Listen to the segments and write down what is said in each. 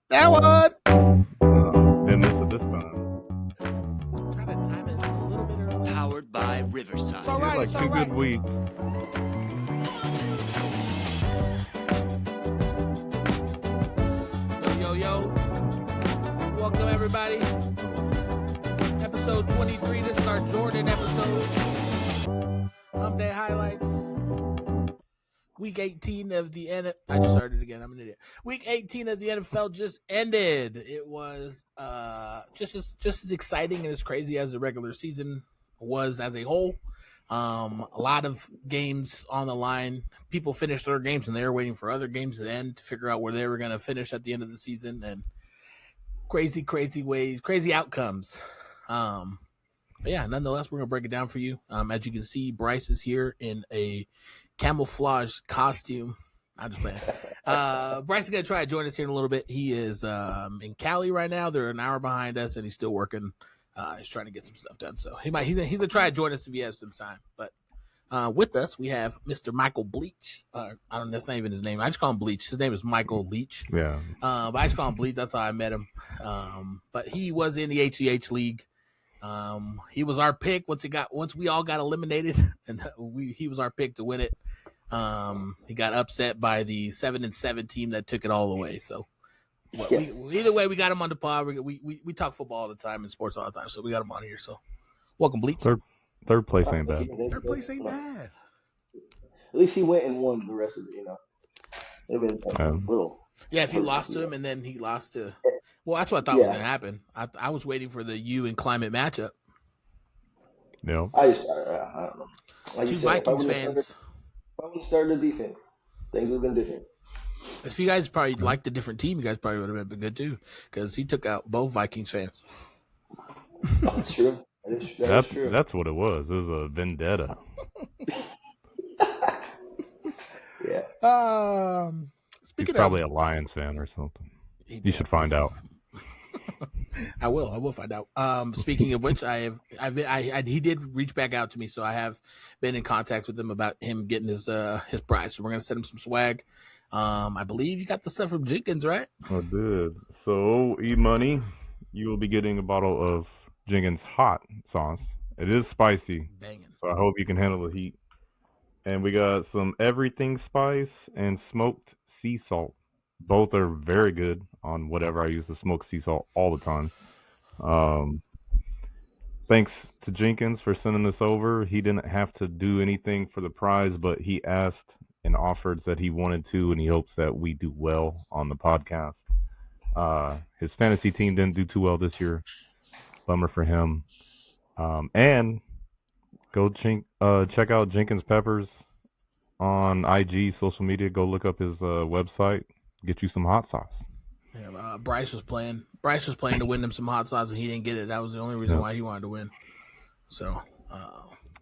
That one. Didn't miss it this time. Try to time it a little bit early. Powered by Riverside. It's all right. Like It's two all right. good weeks. Yo. Welcome, everybody. Episode 23. This is our Jordan episode. Humpday highlights. Week 18 of the NFL. I just started again. I'm an idiot. Week 18 of the NFL just ended. It was just as exciting and as crazy as the regular season was as a whole. A lot of games on the line. People finished their games and they were waiting for other games to end to figure out where they were going to finish at the end of the season, and crazy ways, crazy outcomes. But yeah, nonetheless, we're going to break it down for you. As you can see, Bryce is here in a camouflage costume. I'm just playing. Bryce is going to try to join us here in a little bit. He is in Cali right now. They're an hour behind us, and he's still working. He's trying to get some stuff done. So he's going to try to join us if he has some time. But with us, we have Mr. Michael Bleach. I don't know, that's not even his name. I just call him Bleach. His name is Michael Leach. Yeah. But I just call him Bleach. That's how I met him. But he was in the HCH League. He was our pick once we all got eliminated, and he was our pick to win it. He got upset by the 7-7 team that took it all away. So either way, we got him on the pod. We talk football all the time and sports all the time, so we got him on here. So welcome, Bleach. Third place ain't bad. Third place ain't bad. At least he went and won the rest of it, It'd been a little. Yeah, if you lost to him and then he lost to. Well, that's what I thought was going to happen. I was waiting for the U and Climate matchup. Yeah. I don't know. Like Two you said, Vikings fans. If I wouldn't started the defense, things would have been different. If you guys probably liked a different team, you guys probably would have been good too, because he took out both Vikings fans. Oh, that's true. That's true. That's what it was. It was a vendetta. Yeah. Speaking He's probably a Lions fan or something. You should find out. I will find out. Speaking of which, he did reach back out to me, so I have been in contact with him about him getting his prize. So we're gonna send him some swag. I believe you got the stuff from Jenkins, right? I did. So, E-Money, you will be getting a bottle of Jenkins hot sauce. It is spicy. Banging. So I hope you can handle the heat. And we got some everything spice and smoked sea salt. Both are very good on whatever I use to smoke sea salt all the time. Thanks to Jenkins for sending this over. He didn't have to do anything for the prize, but he asked and offered that he wanted to, and he hopes that we do well on the podcast. His fantasy team didn't do too well this year. Bummer for him. And go check out Jenkins Peppers on IG, social media. Go look up his website. Get you some hot sauce. Yeah, Bryce was playing to win him some hot sauce, and he didn't get it. That was the only reason why he wanted to win. So,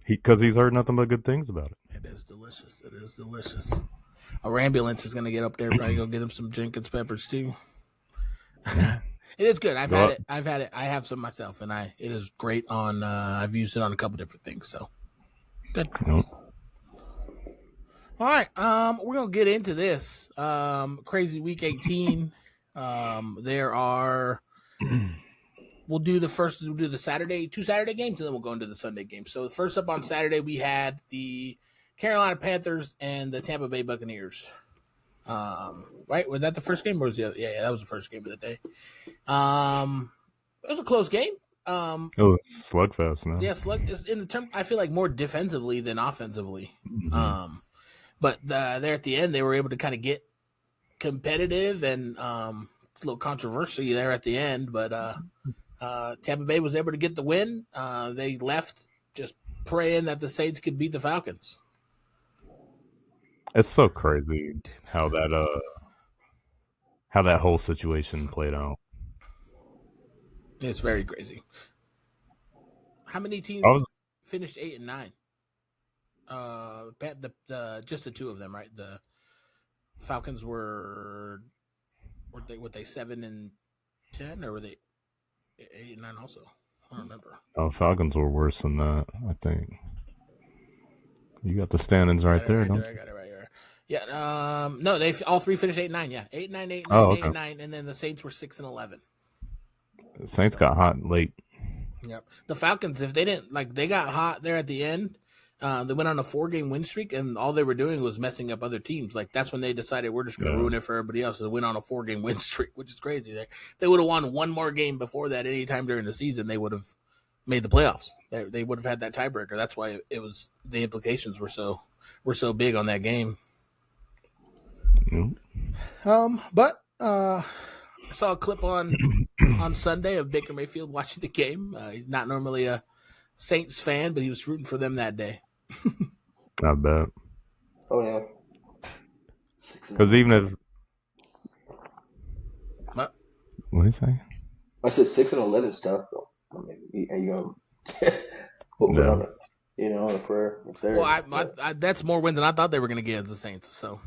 because he's heard nothing but good things about it. It is delicious. Our ambulance is gonna get up there, probably go get him some Jenkins Peppers too. It is good. I've had it. I have some myself, and it is great on. I've used it on a couple different things. So good. Nope. All right, we're gonna get into this crazy week 18. There are. We'll do the Saturday, 2 Saturday games, and then we'll go into the Sunday game. So first up on Saturday, we had the Carolina Panthers and the Tampa Bay Buccaneers. Right? Was that the first game, or was the other? Yeah, that was the first game of the day. It was a close game. Slugfest, man. Yeah, in the term, I feel like more defensively than offensively. But there at the end, they were able to kind of get competitive and a little controversy there at the end. But Tampa Bay was able to get the win. They left just praying that the Saints could beat the Falcons. It's so crazy how that whole situation played out. It's very crazy. How many teams finished 8 and 9? Just the two of them, right? The Falcons were they 7 and 10, or were they 8 and 9 also? I don't remember. Oh, Falcons were worse than that, I think. You got the standings right there, don't you? I got it right here. Yeah. No, they all three finished 8-9. Yeah, 8-9, 8-9, Oh, okay. 8-9, and then the Saints were 6-11. The Saints got hot late. Yep. The Falcons, if they didn't they got hot there at the end. They went on a 4-game win streak, and all they were doing was messing up other teams. Like that's when they decided we're just going to ruin it for everybody else. They went on a 4-game win streak, which is crazy. They would have won one more game before that any time during the season. They would have made the playoffs. They would have had that tiebreaker. That's why it was the implications were so big on that game. But I saw a clip on Sunday of Baker Mayfield watching the game. He's not normally a Saints fan, but he was rooting for them that day. I bet. Oh yeah. Because even if what do you say? I said 6-11 stuff though. I mean, are you gonna on a prayer? Well, I that's more wins than I thought they were going to get as the Saints. So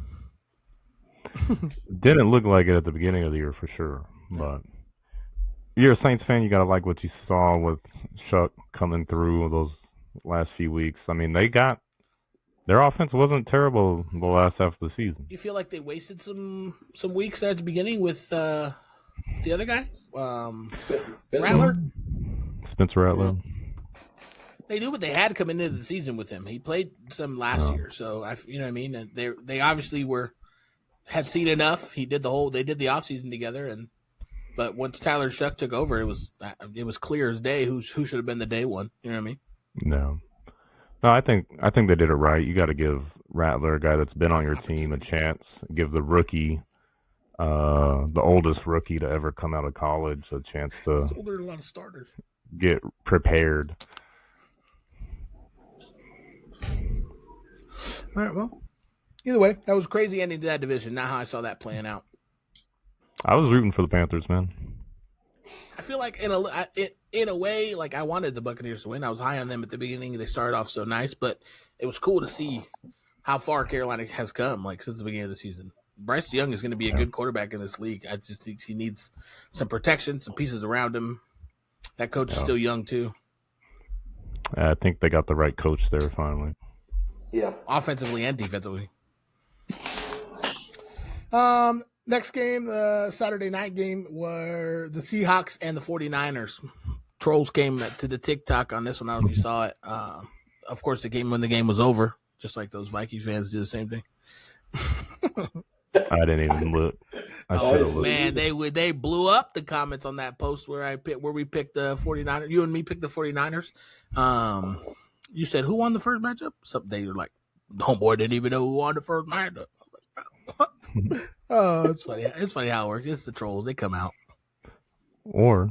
didn't look like it at the beginning of the year for sure, but you're a Saints fan, you gotta like what you saw with Shuck coming through those last few weeks. I mean, their offense wasn't terrible the last half of the season. You feel like they wasted some weeks there at the beginning with the other guy, Rattler? Spencer Rattler. They knew what they had coming into the season with him. He played some last year, so you know what I mean. And they obviously had seen enough. They did the offseason together, but once Tyler Shuck took over, it was clear as day who should have been the day one. You know what I mean? No, I think they did it right. You got to give Rattler, a guy that's been on your team, a chance. Give the rookie, the oldest rookie to ever come out of college, a chance to older than a lot of starters. Get prepared. All right, well, either way, that was a crazy ending to that division. Not how I saw that playing out. I was rooting for the Panthers, man. I feel like in a way, like I wanted the Buccaneers to win. I was high on them at the beginning. They started off so nice, but it was cool to see how far Carolina has come, like since the beginning of the season. Bryce Young is going to be a good quarterback in this league. I just think he needs some protection, some pieces around him. That coach is still young too. I think they got the right coach there finally. Yeah, offensively and defensively. Next game, the Saturday night game, were the Seahawks and the 49ers. Trolls came to the TikTok on this one. I don't know if you saw it. Of course, when the game was over, just like those Vikings fans do the same thing. I didn't even look. Man, they blew up the comments on that post where we picked the 49ers. You and me picked the 49ers. You said who won the first matchup? They were like, homeboy didn't even know who won the first matchup. What? Oh, it's funny. It's funny how it works. It's the trolls. They come out. Or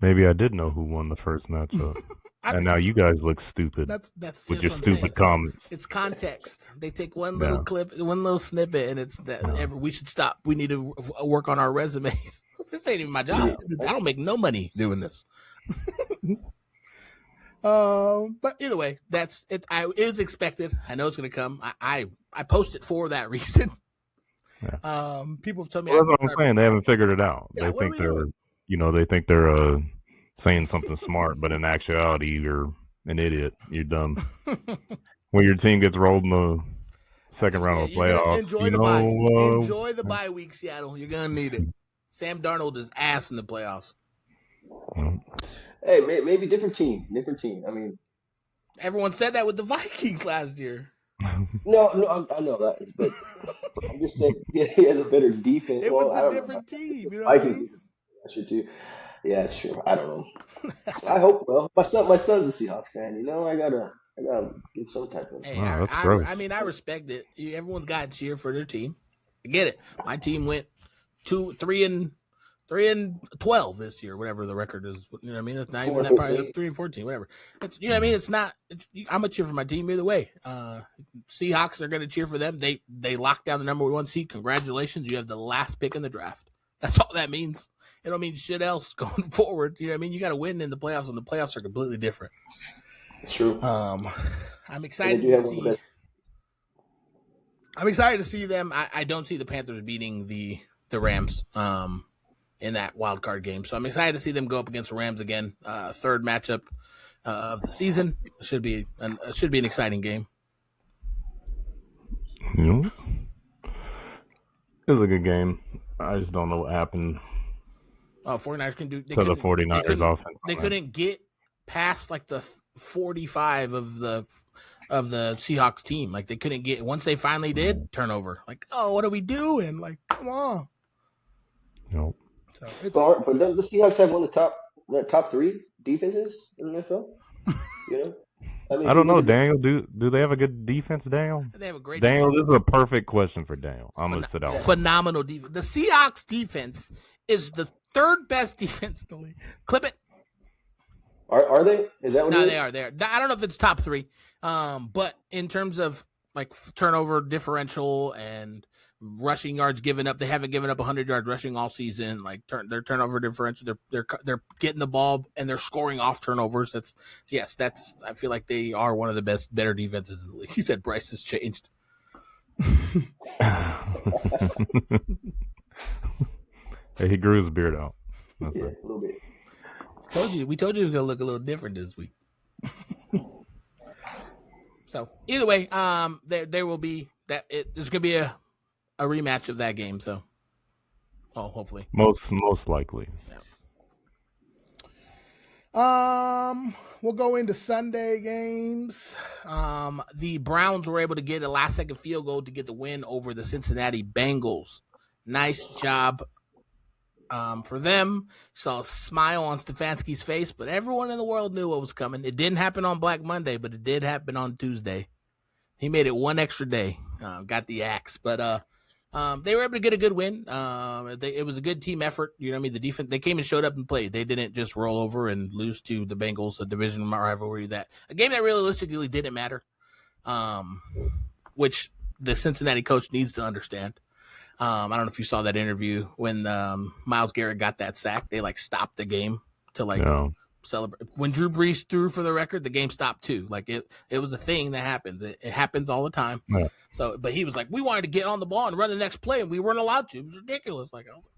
maybe I did know who won the first matchup. And now you guys look stupid. That's with your stupid comments. It's context. They take one little clip, one little snippet, and it's that we should stop. We need to work on our resumes. This ain't even my job. I don't make no money doing this. But either way, that's it. It was expected. I know it's going to come. I posted for that reason. Yeah. People have told me. Well, that's what I'm saying. They haven't figured it out. Yeah, they think they're saying something smart, but in actuality, you're an idiot. You're dumb. When your team gets rolled in the second round of playoffs, enjoy the bye week, Seattle. You're gonna need it. Sam Darnold is ass in the playoffs. Hey, maybe different team. I mean, everyone said that with the Vikings last year. No, I know that, but I'm just saying he has a better defense. It was a different team, you know. Vikings, I should too. Yeah, it's true. I don't know. I hope. Well, my son's a Seahawks fan. You know, I gotta give some type of. Hey, I mean, I respect it. Everyone's got to cheer for their team. I get it. My team went 3-12 this year, whatever the record is. You know what I mean? It's not even that, probably 3-14, whatever. It's, you know what I mean? It's not. I'm a cheer for my team either way. Seahawks are going to cheer for them. They locked down the number 1 seed. Congratulations, you have the last pick in the draft. That's all that means. It don't mean shit else going forward. You know what I mean? You got to win in the playoffs, and the playoffs are completely different. It's true. I'm excited to see. I'm excited to see them. I don't see the Panthers beating the Rams in that wild card game, so I'm excited to see them go up against the Rams again. Third matchup of the season. Should be an exciting game. Yeah. It was a good game. I just don't know what happened 49ers can do. to the 49ers offense. They couldn't get past like the 45 of the Seahawks team. Like they couldn't get once they finally did turnover. Like, oh, what are we doing? Like, come on. Nope. So it's But don't the Seahawks have one of the top three defenses in the NFL? You know, I don't know, Daniel. Do they have a good defense, Daniel? they have a great Daniel, defense. this is a perfect question for Daniel. I'm gonna sit down. Phenomenal defense. The Seahawks defense is the third best defense in the league. Clip it. Are they? Is that what? No, they are. They are. I don't know if it's top three. But in terms of like turnover differential and rushing yards given up, they haven't given up 100 yards rushing all season. Like their turnover differential, they're getting the ball and they're scoring off turnovers. I feel like they are one of the better defenses in the league. He said Bryce has changed. Hey, he grew his beard out. That's Yeah, it. a little bit. We told you it was gonna look a little different this week. So either way, there will be there's gonna be a rematch of that game. So, hopefully, Most likely. we'll go into Sunday games. The Browns were able to get a last-second field goal to get the win over the Cincinnati Bengals. Nice job. For them, saw a smile on Stefanski's face, but everyone in the world knew what was coming. It didn't happen on Black Monday, but it did happen on Tuesday. He made it one extra day, got the axe, but they were able to get a good win. It was a good team effort. You know what I mean? The defense, they came and showed up and played. They didn't just roll over and lose to the Bengals, a division rivalry, a game that realistically didn't matter, which the Cincinnati coach needs to understand. I don't know if you saw that interview when Myles Garrett got that sack. They stopped the game to celebrate. When Drew Brees threw for the record, the game stopped too. It was a thing that happens. It happens all the time. Yeah. So, but he was like, we wanted to get on the ball and run the next play, and we weren't allowed to. It was ridiculous.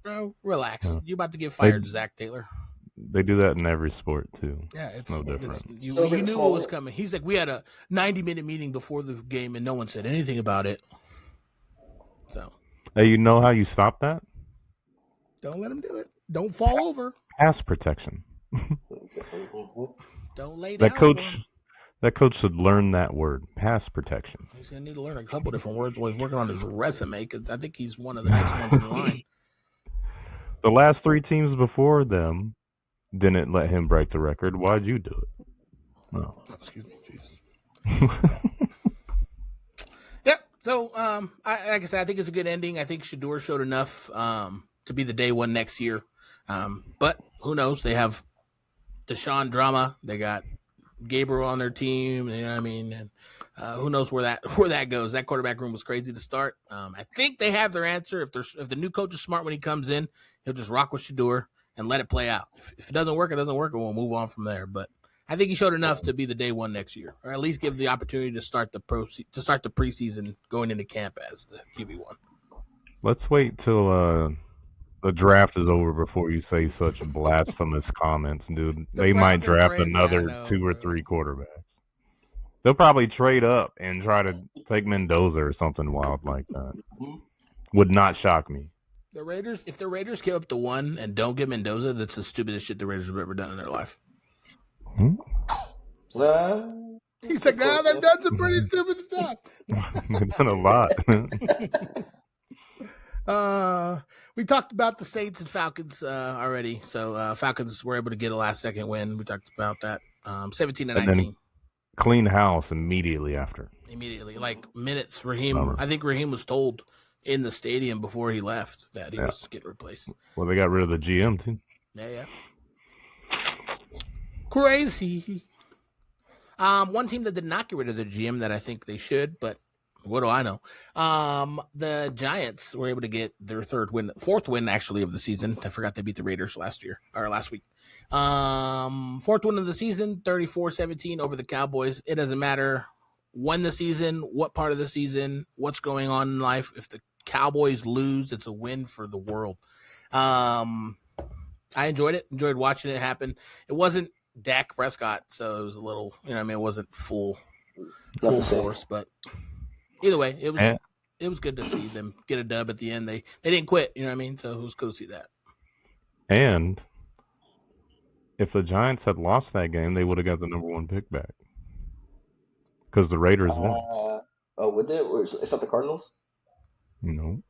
Bro, relax. Yeah. You're about to get fired, Zach Taylor. They do that in every sport too. Yeah, it's no different. You knew what was coming. He's like, we had a 90-minute meeting before the game, and no one said anything about it. So. Hey, you know how you stop that? Don't let him do it. Don't fall over. Pass protection. Don't lay down. That coach should learn that word. Pass protection. He's gonna need to learn a couple different words while he's working on his resume, because I think he's one of the next ones in line. The last three teams before them didn't let him break the record. Why'd you do it? No. Oh, excuse me, Jesus. Yep. So, like I said, I think it's a good ending. I think Shador showed enough to be the day one next year. But who knows? They have Deshaun drama. They got Gabriel on their team. You know what I mean? And who knows where that goes? That quarterback room was crazy to start. I think they have their answer. If the new coach is smart when he comes in, he'll just rock with Shador and let it play out. If it doesn't work, it doesn't work, and we'll move on from there. But I think he showed enough to be the day one next year, or at least give the opportunity to start the preseason going into camp as the QB1. Let's wait till the draft is over before you say such blasphemous comments, dude. They might draft another 2 or 3 quarterbacks. They'll probably trade up and try to take Mendoza or something wild like that. Would not shock me. If the Raiders give up the 1 and don't get Mendoza, that's the stupidest shit the Raiders have ever done in their life. He's like, they've done some pretty stupid stuff. It's been a lot. We talked about the Saints and Falcons already. So Falcons were able to get a last-second win. We talked about that. 17-19. Clean house immediately after. Immediately, minutes. I think Raheem was told in the stadium before he left that he was getting replaced. Well, they got rid of the GM too. Yeah. Crazy. One team that did not get rid of the GM that I think they should, but what do I know? The Giants were able to get their fourth win actually of the season. I forgot they beat the Raiders last week. Fourth win of the season, 34-17 over the Cowboys. It doesn't matter when the season, what part of the season, what's going on in life. If the Cowboys lose, it's a win for the world. I enjoyed it. Enjoyed watching it happen. It wasn't Dak Prescott, so it was a little, it wasn't full force, but either way, it was. it was good to see them get a dub at the end. They didn't quit, you know what I mean? So it was cool to see that. And if the Giants had lost that game, they would have got the number 1 pick back because the Raiders won. Would they? Or it's not the Cardinals? No,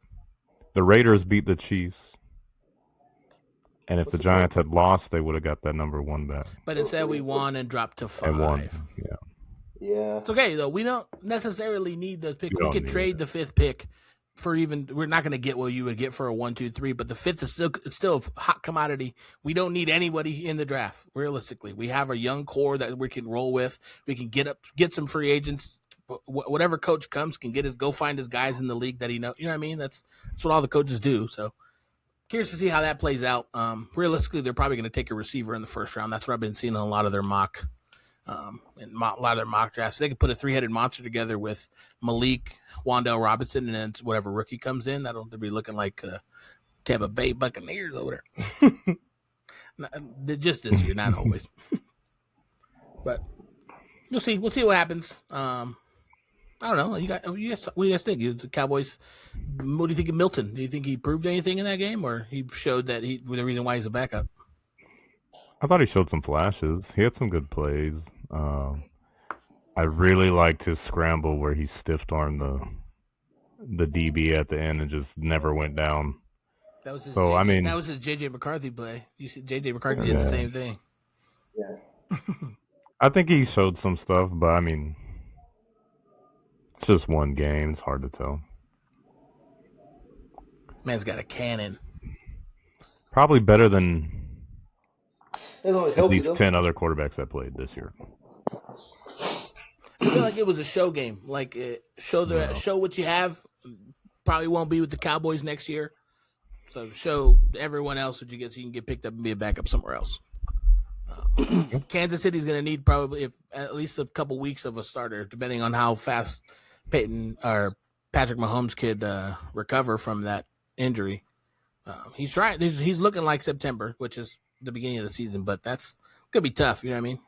the Raiders beat the Chiefs. And if the Giants had lost, they would have got that number 1 back. But instead, we won and dropped to 5. And won, yeah. Yeah. It's okay, though. We don't necessarily need the pick. We could trade the 5th pick for we're not going to get what you would get for a 1, 2, 3, but the 5th is still a hot commodity. We don't need anybody in the draft, realistically. We have a young core that we can roll with. We can get some free agents. Whatever coach comes can go find his guys in the league that he knows. You know what I mean? That's what all the coaches do, so. Curious to see how that plays out. Realistically, they're probably going to take a receiver in the first round. That's what I've been seeing in a lot of their mock drafts. They could put a 3-headed monster together with Malik, Wan'Dale Robinson, and then whatever rookie comes in. That'll be looking like Tampa Bay Buccaneers over there. Just this year, not always. But we'll see. We'll see what happens. I don't know. What do you guys think? The Cowboys. What do you think of Milton? Do you think he proved anything in that game, or he showed that the reason why he's a backup? I thought he showed some flashes. He had some good plays. I really liked his scramble where he stiff-armed the DB at the end and just never went down. That was his that was his J.J. McCarthy play. You see, J.J. McCarthy did the same thing. Yeah. I think he showed some stuff, but I mean, it's just one game. It's hard to tell. Man's got a cannon. Probably better than at least 10 other quarterbacks that played this year. I feel like it was a show game. Like show what you have. Probably won't be with the Cowboys next year. So show everyone else what you get so you can get picked up and be a backup somewhere else. Kansas City's going to need probably at least a couple weeks of a starter, depending on how fast Patrick Mahomes could recover from that injury. He's trying. He's looking like September, which is the beginning of the season, but that's gonna be tough. You know what I mean?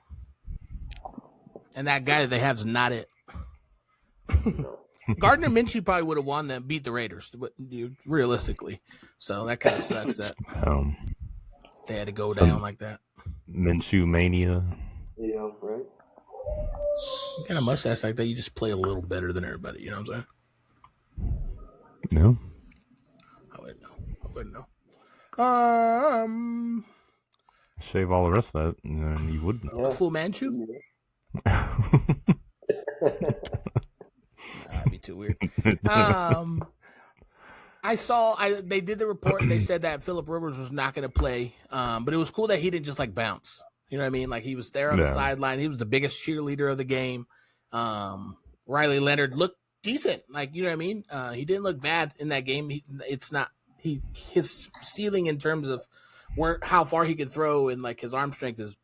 And that guy that they have is not it. Gardner Minshew probably would have beat the Raiders, realistically. So that kind of sucks that they had to go down like that. Minshew mania. Yeah, right. You got a mustache like that, you just play a little better than everybody. You know what I'm saying? No. I wouldn't know. Shave all the rest of that, and you wouldn't. A Fu Manchu? That'd be too weird. They did the report and they said that Phillip Rivers was not going to play, but it was cool that he didn't just bounce. You know what I mean? Like he was there on the sideline. He was the biggest cheerleader of the game. Riley Leonard looked decent. Like, you know what I mean? He didn't look bad in that game. His ceiling in terms of how far he can throw and like his arm strength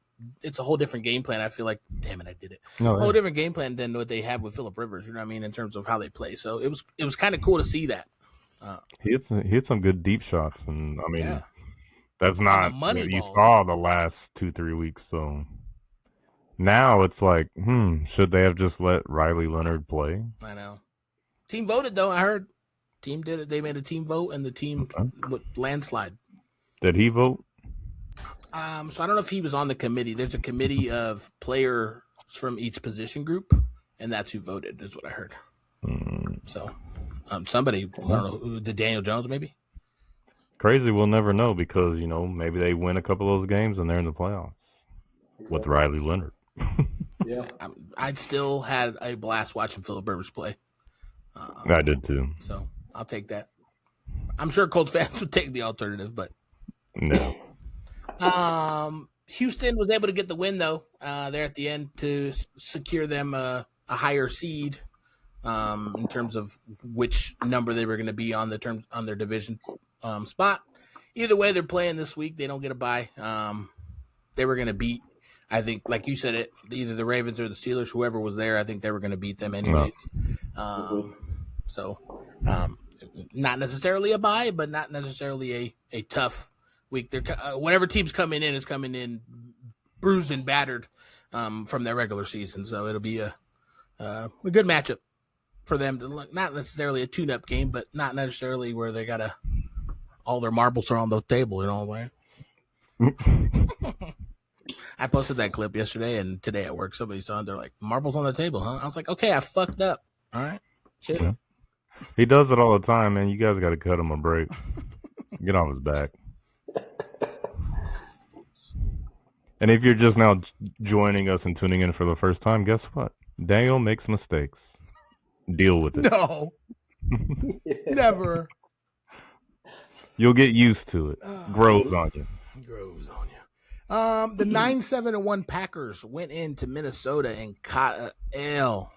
it's a whole different game plan. I feel like, damn it, I did it. A whole different game plan than what they have with Phillip Rivers. You know what I mean? In terms of how they play. So it was kind of cool to see that. He hit some good deep shots, and I mean, that's not you saw the last 2-3 weeks. So now it's like, should they have just let Riley Leonard play? I know. Team voted though. I heard team did it. They made a team vote, and the team would landslide. Did he vote? So I don't know if he was on the committee. There's a committee of players from each position group, and that's who voted. Is what I heard. So. Somebody, I don't know, did Daniel Jones maybe? Crazy, we'll never know because, maybe they win a couple of those games and they're in the playoffs with Riley Leonard. Yeah. I still had a blast watching Phillip Rivers play. I did too. So I'll take that. I'm sure Colts fans would take the alternative, but. No. Houston was able to get the win, though, there at the end to secure them a higher seed. In terms of which number they were going to be on their division spot. Either way, they're playing this week. They don't get a bye. They were going to beat, I think, like you said, either the Ravens or the Steelers, whoever was there. I think they were going to beat them anyways. So, not necessarily a bye, but not necessarily a tough week. Whatever team's coming in is coming in bruised and battered from their regular season. So it'll be a good matchup for them to look, not necessarily a tune-up game, but not necessarily where they got all their marbles are on the table, you know what I mean? I posted that clip yesterday and today at work. Somebody saw it. They're like, marbles on the table, huh? I was like, okay, I fucked up. All right. Chill. Yeah. He does it all the time, man. You guys got to cut him a break. Get on his back. And if you're just now joining us and tuning in for the first time, guess what? Daniel makes mistakes. Deal with it. No. Never. You'll get used to it. Grows on you. Grows on you. The 9-7-1 Packers went into Minnesota and caught a L.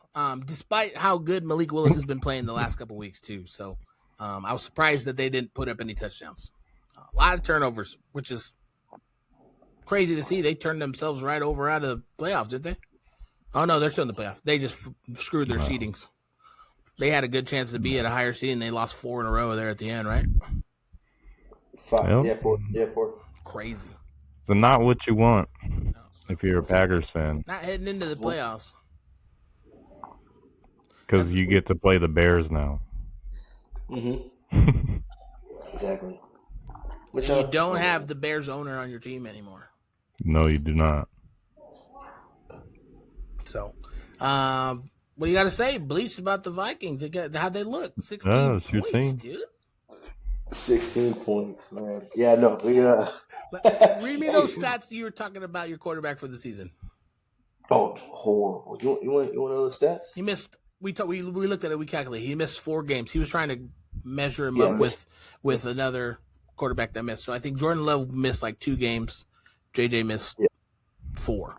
Despite how good Malik Willis has been playing the last couple weeks too. So I was surprised that they didn't put up any touchdowns. A lot of turnovers, which is crazy to see. They turned themselves right over out of the playoffs, did they? Oh, no, they're still in the playoffs. They just screwed their seedings. They had a good chance to be at a higher seed, and they lost 4 in a row there at the end, right? 5. Yep. Yeah, 4. Crazy. So not what you want if you're a Packers fan. Not heading into the playoffs. Because you get to play the Bears now. Mm-hmm. Exactly. And you don't have the Bears owner on your team anymore. No, you do not. So, what do you got to say, Bleach, about the Vikings? How'd they look? 16 points, dude. 16 points, man. Yeah, no, read me those stats you were talking about your quarterback for the season. Oh, horrible. You want to know the stats? He missed. We looked at it. We calculated. He missed 4 games. He was trying to measure him up with another quarterback that missed. So I think Jordan Love missed like 2 games. JJ missed 4.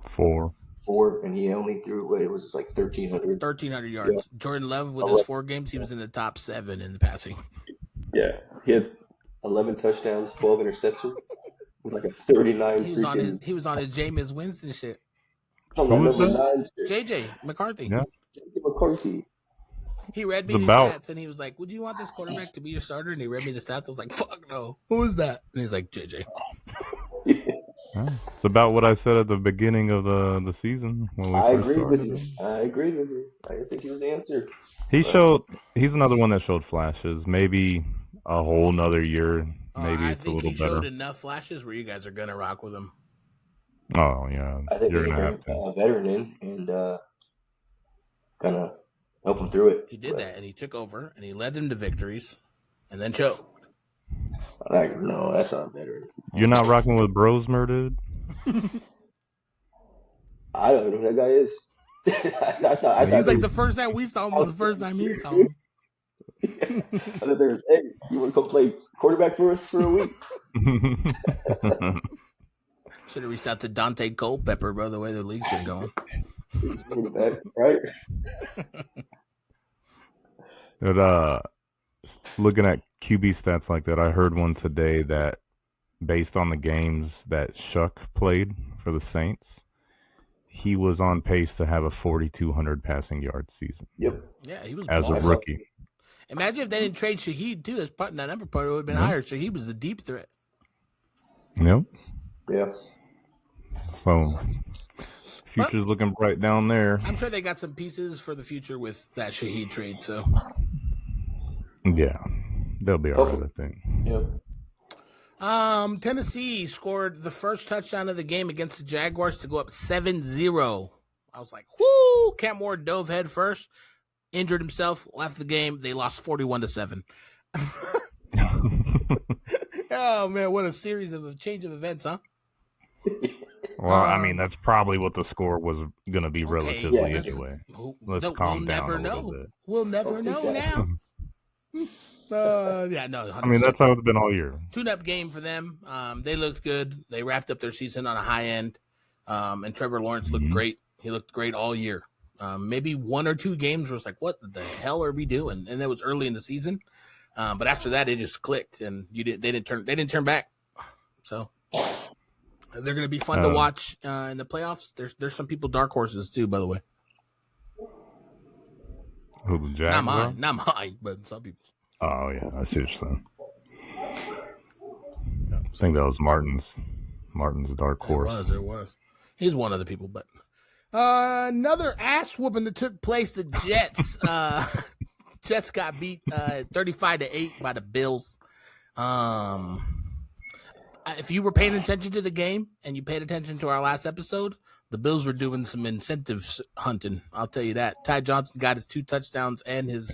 4, and he only threw, it was like 1,300. 1,300 yards. Yeah. Jordan Love, with his 4 games, he was in the top 7 in the passing. Yeah. He had 11 touchdowns, 12 interceptions, with like a 39. He was on his Jameis Winston shit. On the number 9 JJ McCarthy. Yeah. JJ McCarthy. He read me the stats, and he was like, would you want this quarterback to be your starter? And he read me the stats. I was like, fuck no. Who is that? And he's like, JJ. It's about what I said at the beginning of the season. When I agree with you. I think he was the answer. He's another one that showed flashes. Maybe a whole nother year. Maybe it's a little better. I think he showed enough flashes where you guys are going to rock with him. Oh, yeah. I think you're going to have to. A veteran in and kind of help him through it. He did that, and he took over, and he led them to victories, and then choked. No, that's not a veteran. You're not rocking with Brosmer, dude? I don't know who that guy is. I He's like the first time we saw him was the first time he saw him. I thought there was, hey, you want to come play quarterback for us for a week? Should have reached out to Dante Culpepper, by the way the league's been going. Right? But, looking at QB stats like that, I heard one today that based on the games that Shuck played for the Saints, he was on pace to have a 4,200 passing yard season. Yep. Yeah, he was as a rookie. Imagine if they didn't trade Shaheed too. That number probably would have been higher. Shaheed was a deep threat. Yep. Yeah. So future's looking bright down there. I'm sure they got some pieces for the future with that Shaheed trade. So. Yeah, they'll be all right, I think. Yeah. Tennessee scored the first touchdown of the game against the Jaguars to go up 7-0. I was like, whoo! Cam Ward dove head first, injured himself, left the game. They lost 41-7. Oh man, what a series of a change of events, huh? Well, I mean, that's probably what the score was going to be relatively anyway. Let's calm down a little bit. We'll never know now. Yeah, no. 100%. I mean, that's how it's been all year. Tune-up game for them. They looked good. They wrapped up their season on a high end. And Trevor Lawrence looked great. He looked great all year. Maybe 1 or 2 games where it's like, what the hell are we doing? And that was early in the season. But after that, it just clicked, and they didn't turn back. So they're going to be fun to watch in the playoffs. There's some people dark horses too, by the way. Who, the Jags? Not mine, but some people. Oh yeah, I see what you're saying. I think that was Martin's dark horse. There was. He's one of the people, but another ass whooping that took place. The Jets Jets got beat 35-8 by the Bills. If you were paying attention to the game and you paid attention to our last episode, the Bills were doing some incentives hunting. I'll tell you that. Ty Johnson got his 2 touchdowns and his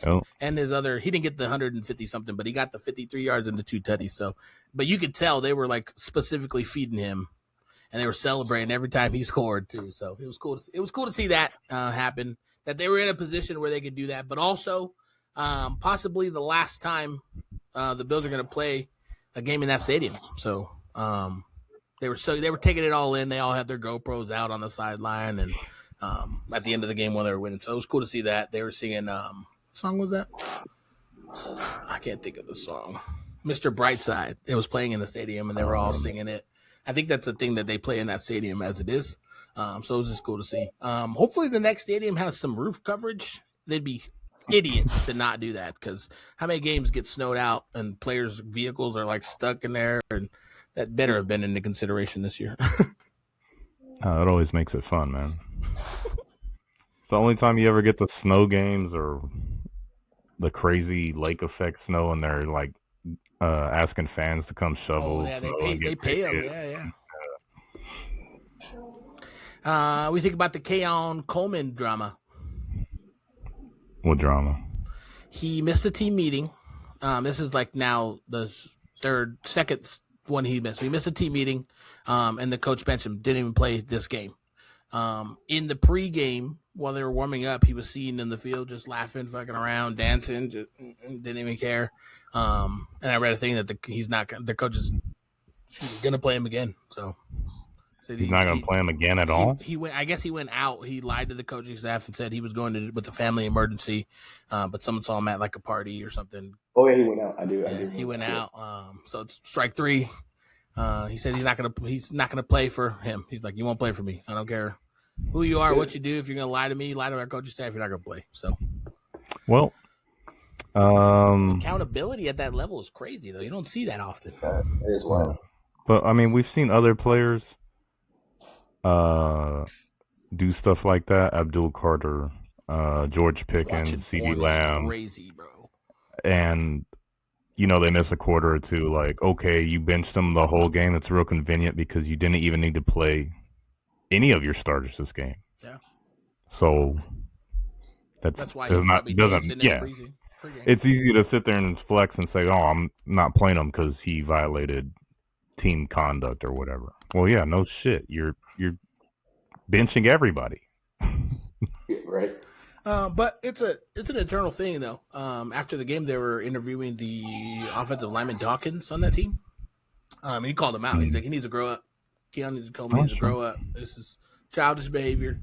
other. He didn't get the 150 something, but he got the 53 yards and the 2 tutties. So, but you could tell they were like specifically feeding him, and they were celebrating every time he scored too. So it was cool. It was cool to see that happen. That they were in a position where they could do that, but also possibly the last time the Bills are going to play a game in that stadium. So. They were taking it all in. They all had their GoPros out on the sideline, and at the end of the game when they were winning. So it was cool to see that. They were singing what song was that? I can't think of the song. Mr. Brightside. It was playing in the stadium, and they were all singing it. I think that's the thing that they play in that stadium as it is. So it was just cool to see. Hopefully the next stadium has some roof coverage. They'd be idiots to not do that, because how many games get snowed out and players' vehicles are like stuck in there, and that better have been into consideration this year. It always makes it fun, man. It's the only time you ever get the snow games or the crazy lake effect snow, and they're like asking fans to come shovel. Oh yeah, they pay them. Yeah. We think about the Keon Coleman drama. What drama? He missed a team meeting. This is like now the second one he missed. So he missed a team meeting, and the coach benched him. Didn't even play this game. In the pregame, while they were warming up, he was seen in the field just laughing, fucking around, dancing, just didn't even care. And I read a thing that the coach is going to play him again. So he's not going to play him again at all? He went. I guess he went out. He lied to the coaching staff and said he was going with a family emergency, but someone saw him at like a party or something. Oh yeah, he went out. I do. He went out. So it's strike 3. He said he's not gonna play for him. He's like, you won't play for me. I don't care who you are, what you do. If you're gonna lie to me, lie to our coaching staff, you're not gonna play. So, well, accountability at that level is crazy, though. You don't see that often. It is wild. But I mean, we've seen other players do stuff like that. Abdul Carter, George Pickens, CeeDee Lamb, crazy, bro. And they miss a quarter or two. Like, okay, you benched them the whole game. It's real convenient because you didn't even need to play any of your starters this game. Yeah. So that's why he doesn't. Yeah. It's easy to sit there and flex and say, "Oh, I'm not playing him because he violated team conduct or whatever." Well, yeah, no shit. You're benching everybody. Right. But it's an internal thing, though. After the game, they were interviewing the offensive lineman Dawkins on that team. He called him out. He's like, he needs to grow up. Keon needs to grow up. This is childish behavior.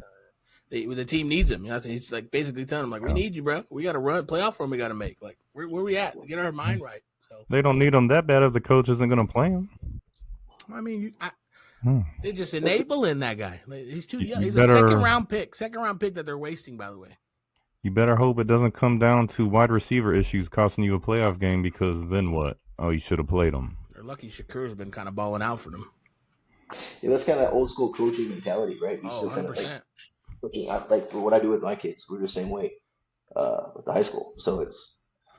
The team needs him. He's like basically telling him, like, we need you, bro. We got to run playoff run. We got to make. Like, where we at? Get our mind right. So they don't need him that bad if the coach isn't going to play him. I mean, they're just enabling that guy. He's too young. He's a second round pick that they're wasting, by the way. You better hope it doesn't come down to wide receiver issues costing you a playoff game, because then what? Oh, you should have played him. They're lucky Shakur's been kind of balling out for them. Yeah, that's kind of old school coaching mentality, right? You still kind of like what I do with my kids. We're the same way with the high school. So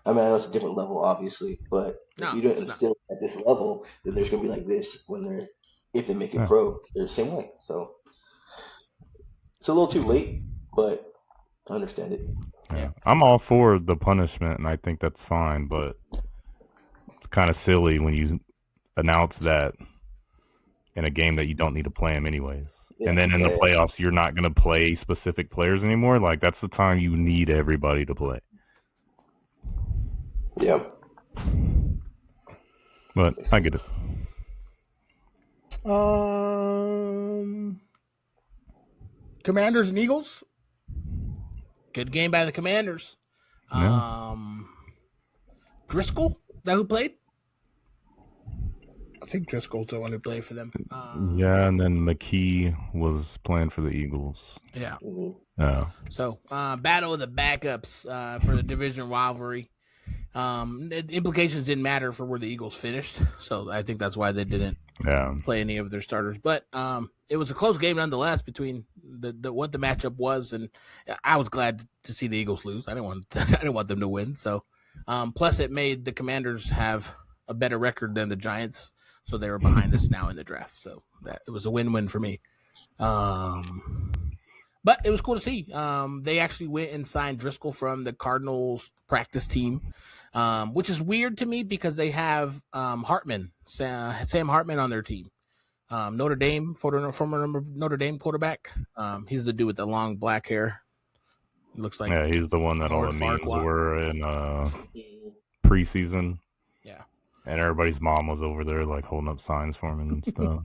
I know it's a different level, obviously, but if you don't instill at this level, then there's going to be like this if they make it pro. They're the same way. So it's a little too late, but I understand it. Yeah. I'm all for the punishment, and I think that's fine, but it's kind of silly when you announce that in a game that you don't need to play them anyways. Yeah, and then in the playoffs, you're not going to play specific players anymore. Like, that's the time you need everybody to play. Yeah. But I get it. Commanders and Eagles. Good game by the Commanders. Yeah. Driscoll, that who played? I think Driscoll's the one who played for them. Yeah, and then McKee was playing for the Eagles. Yeah. So, battle of the backups for the division rivalry. The implications didn't matter for where the Eagles finished, so I think that's why they didn't play any of their starters. But it was a close game nonetheless between what the matchup was, and I was glad to see the Eagles lose. I didn't want them to win. So, plus it made the Commanders have a better record than the Giants, so they were behind us now in the draft. So that it was a win-win for me. But it was cool to see. They actually went and signed Driscoll from the Cardinals practice team, which is weird to me because they have Sam Hartman on their team. Notre Dame, former Notre Dame quarterback. He's the dude with the long black hair. It looks like he's the one that all the memes were in preseason. Yeah. And everybody's mom was over there like holding up signs for him and stuff.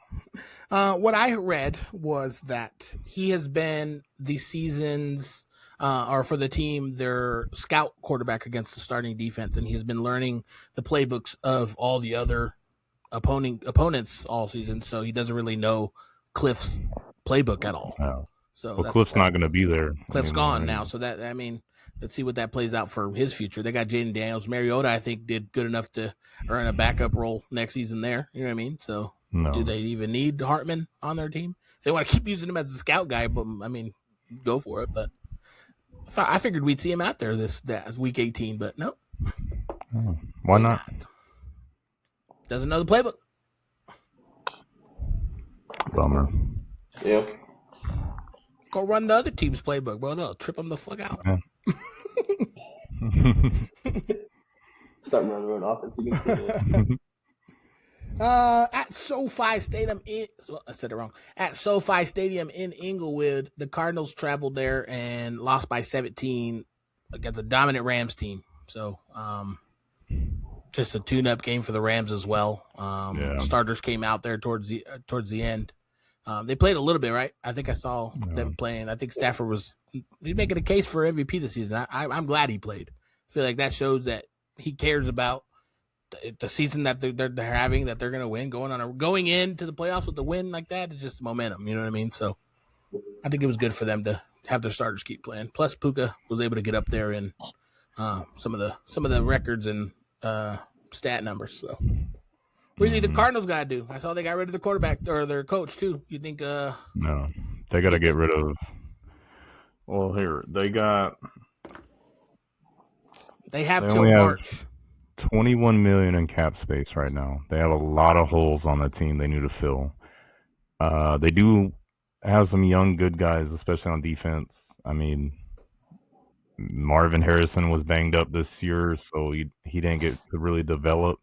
What I read was that he has been the season's or for the team, their scout quarterback against the starting defense, and he's been learning the playbooks of all the other opponents all season, so he doesn't really know Cliff's playbook at all. No. So Cliff's not going to be there. Cliff's gone now, so let's see what that plays out for his future. They got Jaden Daniels. Mariota, I think, did good enough to earn a backup role next season there. You know what I mean? So do they even need Hartman on their team? If they want to keep using him as a scout guy, but go for it. But I figured we'd see him out there that week 18, but no. Why not? Doesn't know the playbook. Bummer. Yeah. Go run the other team's playbook, bro. They'll trip them the fuck out. Yeah. Start running their own offense against At SoFi Stadium I said it wrong. At SoFi Stadium in Inglewood, the Cardinals traveled there and lost by 17 against a dominant Rams team. So, just a tune-up game for the Rams as well. Starters came out there towards the end. They played a little bit, right? I think I saw them playing. I think Stafford he's making a case for MVP this season. I'm glad he played. I feel like that shows that he cares about the season that they're having, that they're going to win. Going into the playoffs with the win like that is just momentum. You know what I mean? So I think it was good for them to have their starters keep playing. Plus, Puka was able to get up there in some of the records and stat numbers. So. What do you think the Cardinals got to do? I saw they got rid of the quarterback or their coach too. You think? No, they got to get rid of. Well, they have till March. $21 million in cap space right now. They have a lot of holes on the team they need to fill. They do have some young good guys, especially on defense. I mean, Marvin Harrison was banged up this year, so he didn't get to really develop.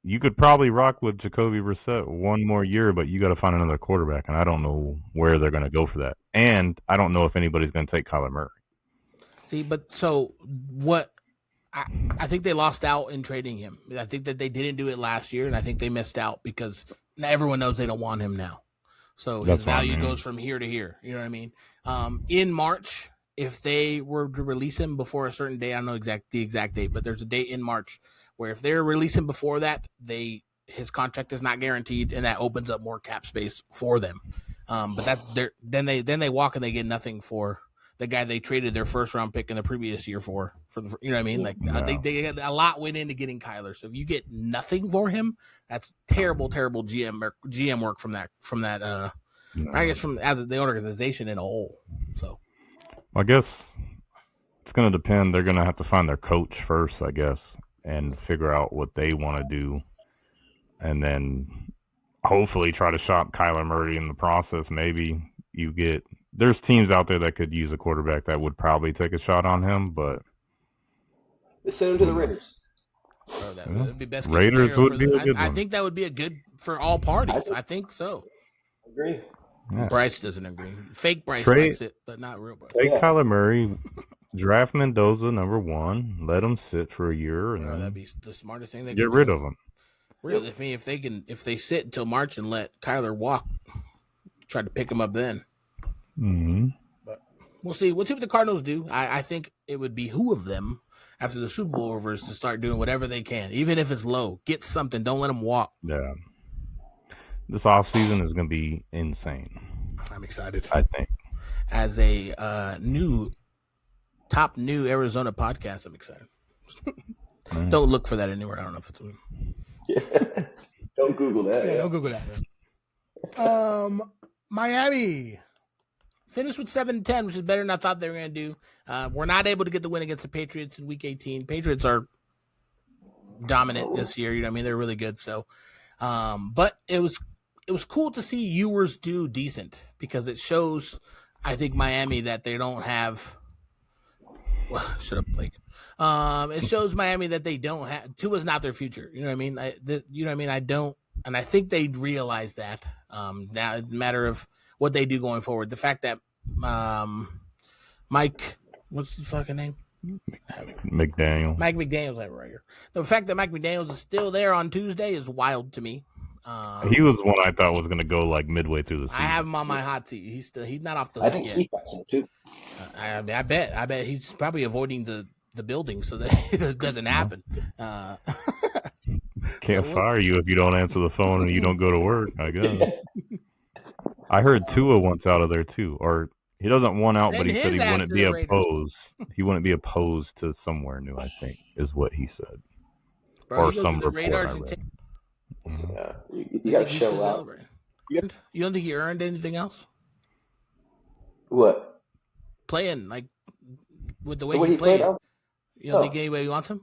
You could probably rock with Jacoby Brissett one more year, but you got to find another quarterback, and I don't know where they're going to go for that. And I don't know if anybody's going to take Kyler Murray. See, but so what? I think they lost out in trading him. I think that they didn't do it last year, and I think they missed out because everyone knows they don't want him now. So his value goes from here to here. You know what I mean? In March, if they were to release him before a certain date, I don't know the exact date, but there's a date in March where if they're releasing before that, his contract is not guaranteed, and that opens up more cap space for them. But then they walk and they get nothing for the guy they traded their first round pick in the previous year for the, you know what I mean? Like they got a lot went into getting Kyler. So if you get nothing for him, that's terrible GM work from that. I guess from as the organization in a whole. So I guess it's going to depend. They're going to have to find their coach first, I guess, and figure out what they want to do, and then hopefully try to shop Kyler Murray in the process. Maybe there's teams out there that could use a quarterback that would probably take a shot on him, but they send him to the Raiders. That would be best. Raiders would be a good one. I think that would be a good for all parties. I think so. I agree. Yeah. Bryce doesn't agree. Fake Bryce likes it, but not real Bryce. Take Kyler Murray, draft Mendoza number 1, let him sit for a year, and that'd be the smartest thing. They get rid of him. Really, if they sit until March and let Kyler walk, try to pick him up then. Mm-hmm. But we'll see. We'll see what the Cardinals do. I think it would behoove them after the Super Bowl over is to start doing whatever they can, even if it's low. Get something. Don't let them walk. Yeah. This offseason is going to be insane. I'm excited. I think. As a top new Arizona podcast, I'm excited. Don't look for that anywhere. I don't know if it's. Yeah. Don't Google that. Yeah, don't Google that. Man. Miami finished with 7-10, which is better than I thought they were going to do. We're not able to get the win against the Patriots in Week 18. Patriots are dominant this year. You know what I mean? They're really good. So, but it was cool to see Ewers do decent because it shows, I think, Miami that they don't have. Well, shut up, Blake. It shows Miami that they don't have. Tua's not their future. You know what I mean? You know what I mean? I don't, and I think they realize that. Now it's a matter of what they do going forward. The fact that Mike, what's his fucking name? McDaniel. Mike McDaniel's right here. The fact that Mike McDaniel's is still there on Tuesday is wild to me. He was one I thought was going to go like midway through the season. I have him on my hot seat. He's not off the I hook think yet. he got some too. I bet he's probably avoiding the building so that it doesn't happen. Can't fire you if you don't answer the phone and you don't go to work, I guess. I heard Tua wants out of there too, or he doesn't want out, but he said he wouldn't be opposed. He wouldn't be opposed to somewhere new, I think, is what he said. Bro, or some report I read. Yeah, you got to show out. You don't think he earned anything else? What? Playing like with the way he played. You don't think anybody wants him?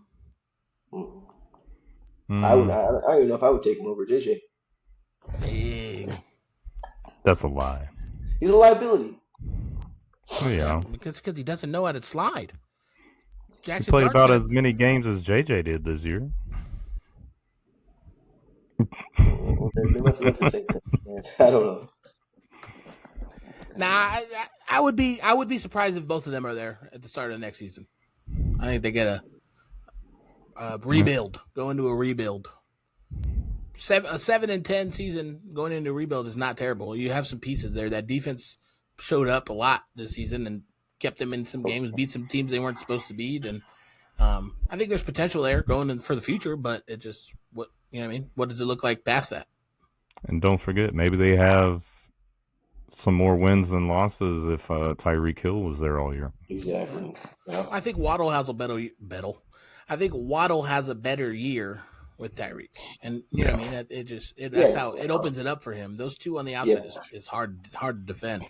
I don't even know if I would take him over JJ. Dang. That's a lie. He's a liability. Oh, yeah. Because he doesn't know how to slide. Jackson he played about as many games as JJ did this year. I don't know. Nah, I would be surprised if both of them are there at the start of the next season. I think they get a rebuild, go into a rebuild. A 7-10 season going into a rebuild is not terrible. You have some pieces there. That defense showed up a lot this season and kept them in some games, beat some teams they weren't supposed to beat, and I think there's potential there going in for the future. But it just what I mean. What does it look like past that? And don't forget, maybe they have some more wins than losses if Tyreek Hill was there all year. Exactly. Yeah. I think Waddle has a better. I think Waddle has a better year with Tyreek, and you know what I mean. That's how it opens it up for him. Those two on the outside is hard to defend.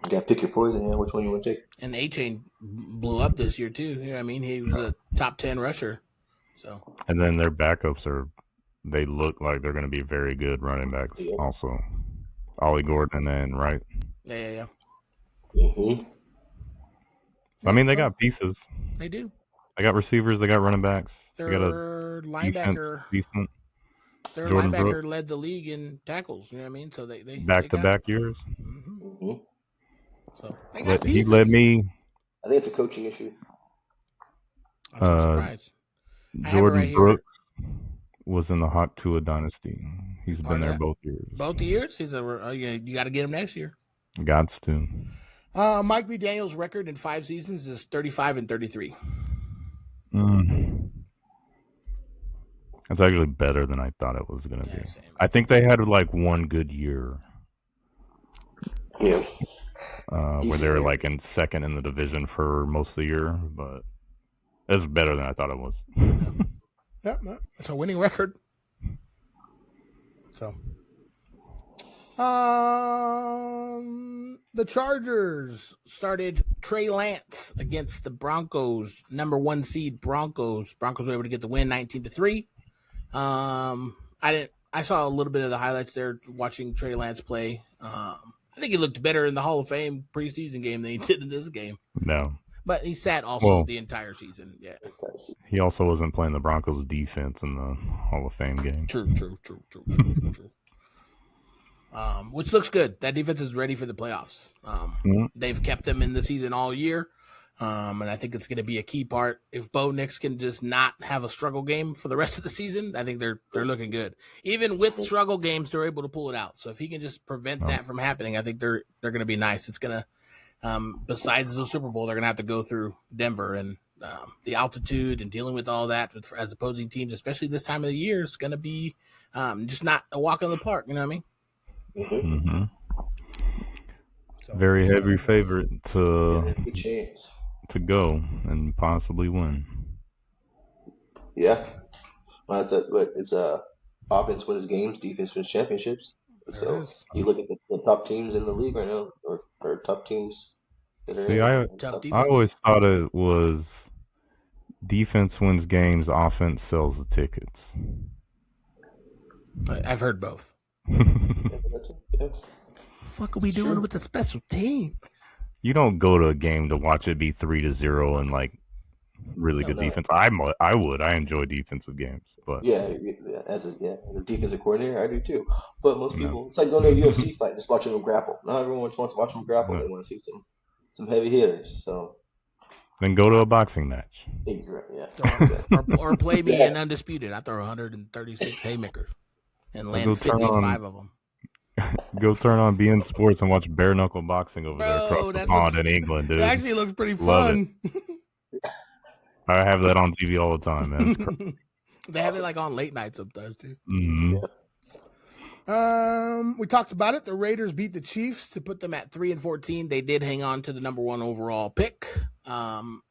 You got to pick your poison. Which one you want to take? And A-Chain blew up this year too. You know what I mean? He was a top 10 rusher. So. And then their backups they look like they're going to be very good running backs also. Ollie Gordon and Wright. Yeah. Mm-hmm. I mean, they got pieces. They do. They got receivers. They got running backs. Their they got linebacker. Decent. Their Jordan linebacker Brooks led the league in tackles. You know what I mean? So they back-to-back years. Mm-hmm. So he led me. I think it's a coaching issue. I'm surprised. Jordan Brooks was in the Hawk Tua dynasty. He's been there both years. Both years? He's you got to get him next year. Gots to. Mike McDaniel's record in 5 seasons is 35-33. That's actually better than I thought it was going to be. Same. I think they had like one good year. Yeah. Where they were like in second in the division for most of the year, but it's better than I thought it was. Yeah, it's a winning record. So, the Chargers started Trey Lance against the Broncos, number 1 seed Broncos. Broncos were able to get the win 19-3. I saw a little bit of the highlights there watching Trey Lance play. I think he looked better in the Hall of Fame preseason game than he did in this game. No. But he sat also the entire season. Yeah. He also wasn't playing the Broncos defense in the Hall of Fame game. True. Which looks good. That defense is ready for the playoffs. They've kept them in the season all year. And I think it's going to be a key part. If Bo Nix can just not have a struggle game for the rest of the season, I think they're looking good. Even with struggle games, they're able to pull it out. So if he can just prevent that from happening, I think they're going to be nice. It's going to, besides the Super Bowl, they're going to have to go through Denver and the altitude and dealing with all that as opposing teams, especially this time of the year, is going to be just not a walk in the park. You know what I mean? Mm-hmm. So, very heavy favorite to go and possibly win. Yeah. Well, it's offense wins games, defense wins championships. So you look at the top teams in the league right now, or top teams that are See, in Tough I defense. always thought it was defense wins games, offense sells the tickets. I've heard both. Yeah. Fuck are we doing with the special team? You don't go to a game to watch it be 3-0 and like really good defense. I would. I enjoy defensive games, but as a defensive coordinator, I do too. But most people, it's like going to a UFC fight, just watching them grapple. Not everyone wants to watch them grapple. They want to see some heavy hitters. So then go to a boxing match. Exactly. Yeah. Or play me in Undisputed. I throw 136 haymakers and land 55 of them. Go turn on beIN Sports and watch bare knuckle boxing over there across the pond in England, dude. It actually looks pretty fun. I have that on TV all the time, man. They have it like on late night sometimes too. Mm-hmm. We talked about it. The Raiders beat the Chiefs to put them at 3-14. They did hang on to the number 1 overall pick. From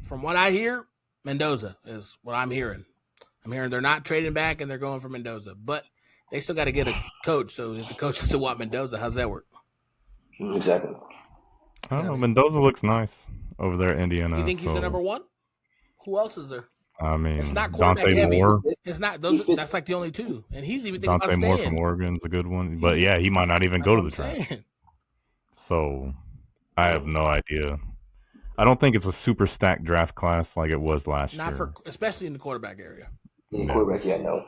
what I hear, Mendoza is what I'm hearing. I'm hearing they're not trading back and they're going for Mendoza, but they still got to get a coach. So if the coach doesn't want Mendoza, how's that work? Exactly. I don't know. Mendoza looks nice over there at Indiana. You think he's the number 1? Who else is there? I mean, it's not quarterback Dante heavy. Moore. It's not those. That's like the only 2, and he's even thinking Dante about Moore staying. from Oregon's a good one, but yeah, he might not even go to the draft. So I have no idea. I don't think it's a super stacked draft class like it was last year. Not for, especially in the quarterback area. Quarterback, no.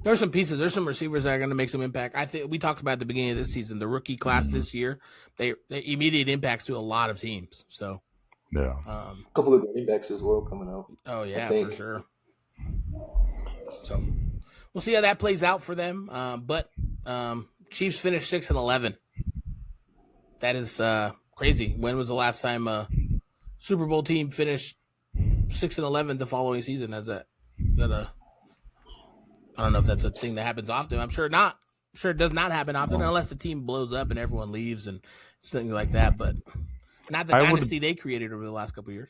There's some pieces. There's some receivers that are going to make some impact. I think we talked about at the beginning of this season, the rookie class this year. They immediate impacts to a lot of teams. So yeah, a couple of running backs as well coming out. Oh yeah, for sure. So we'll see how that plays out for them. But Chiefs finished 6-11. That is crazy. When was the last time a Super Bowl team finished 6-11 the following season? I don't know if that's a thing that happens often. I'm sure not. I'm sure it does not happen often unless the team blows up and everyone leaves and things like that. But not the dynasty they created over the last couple of years.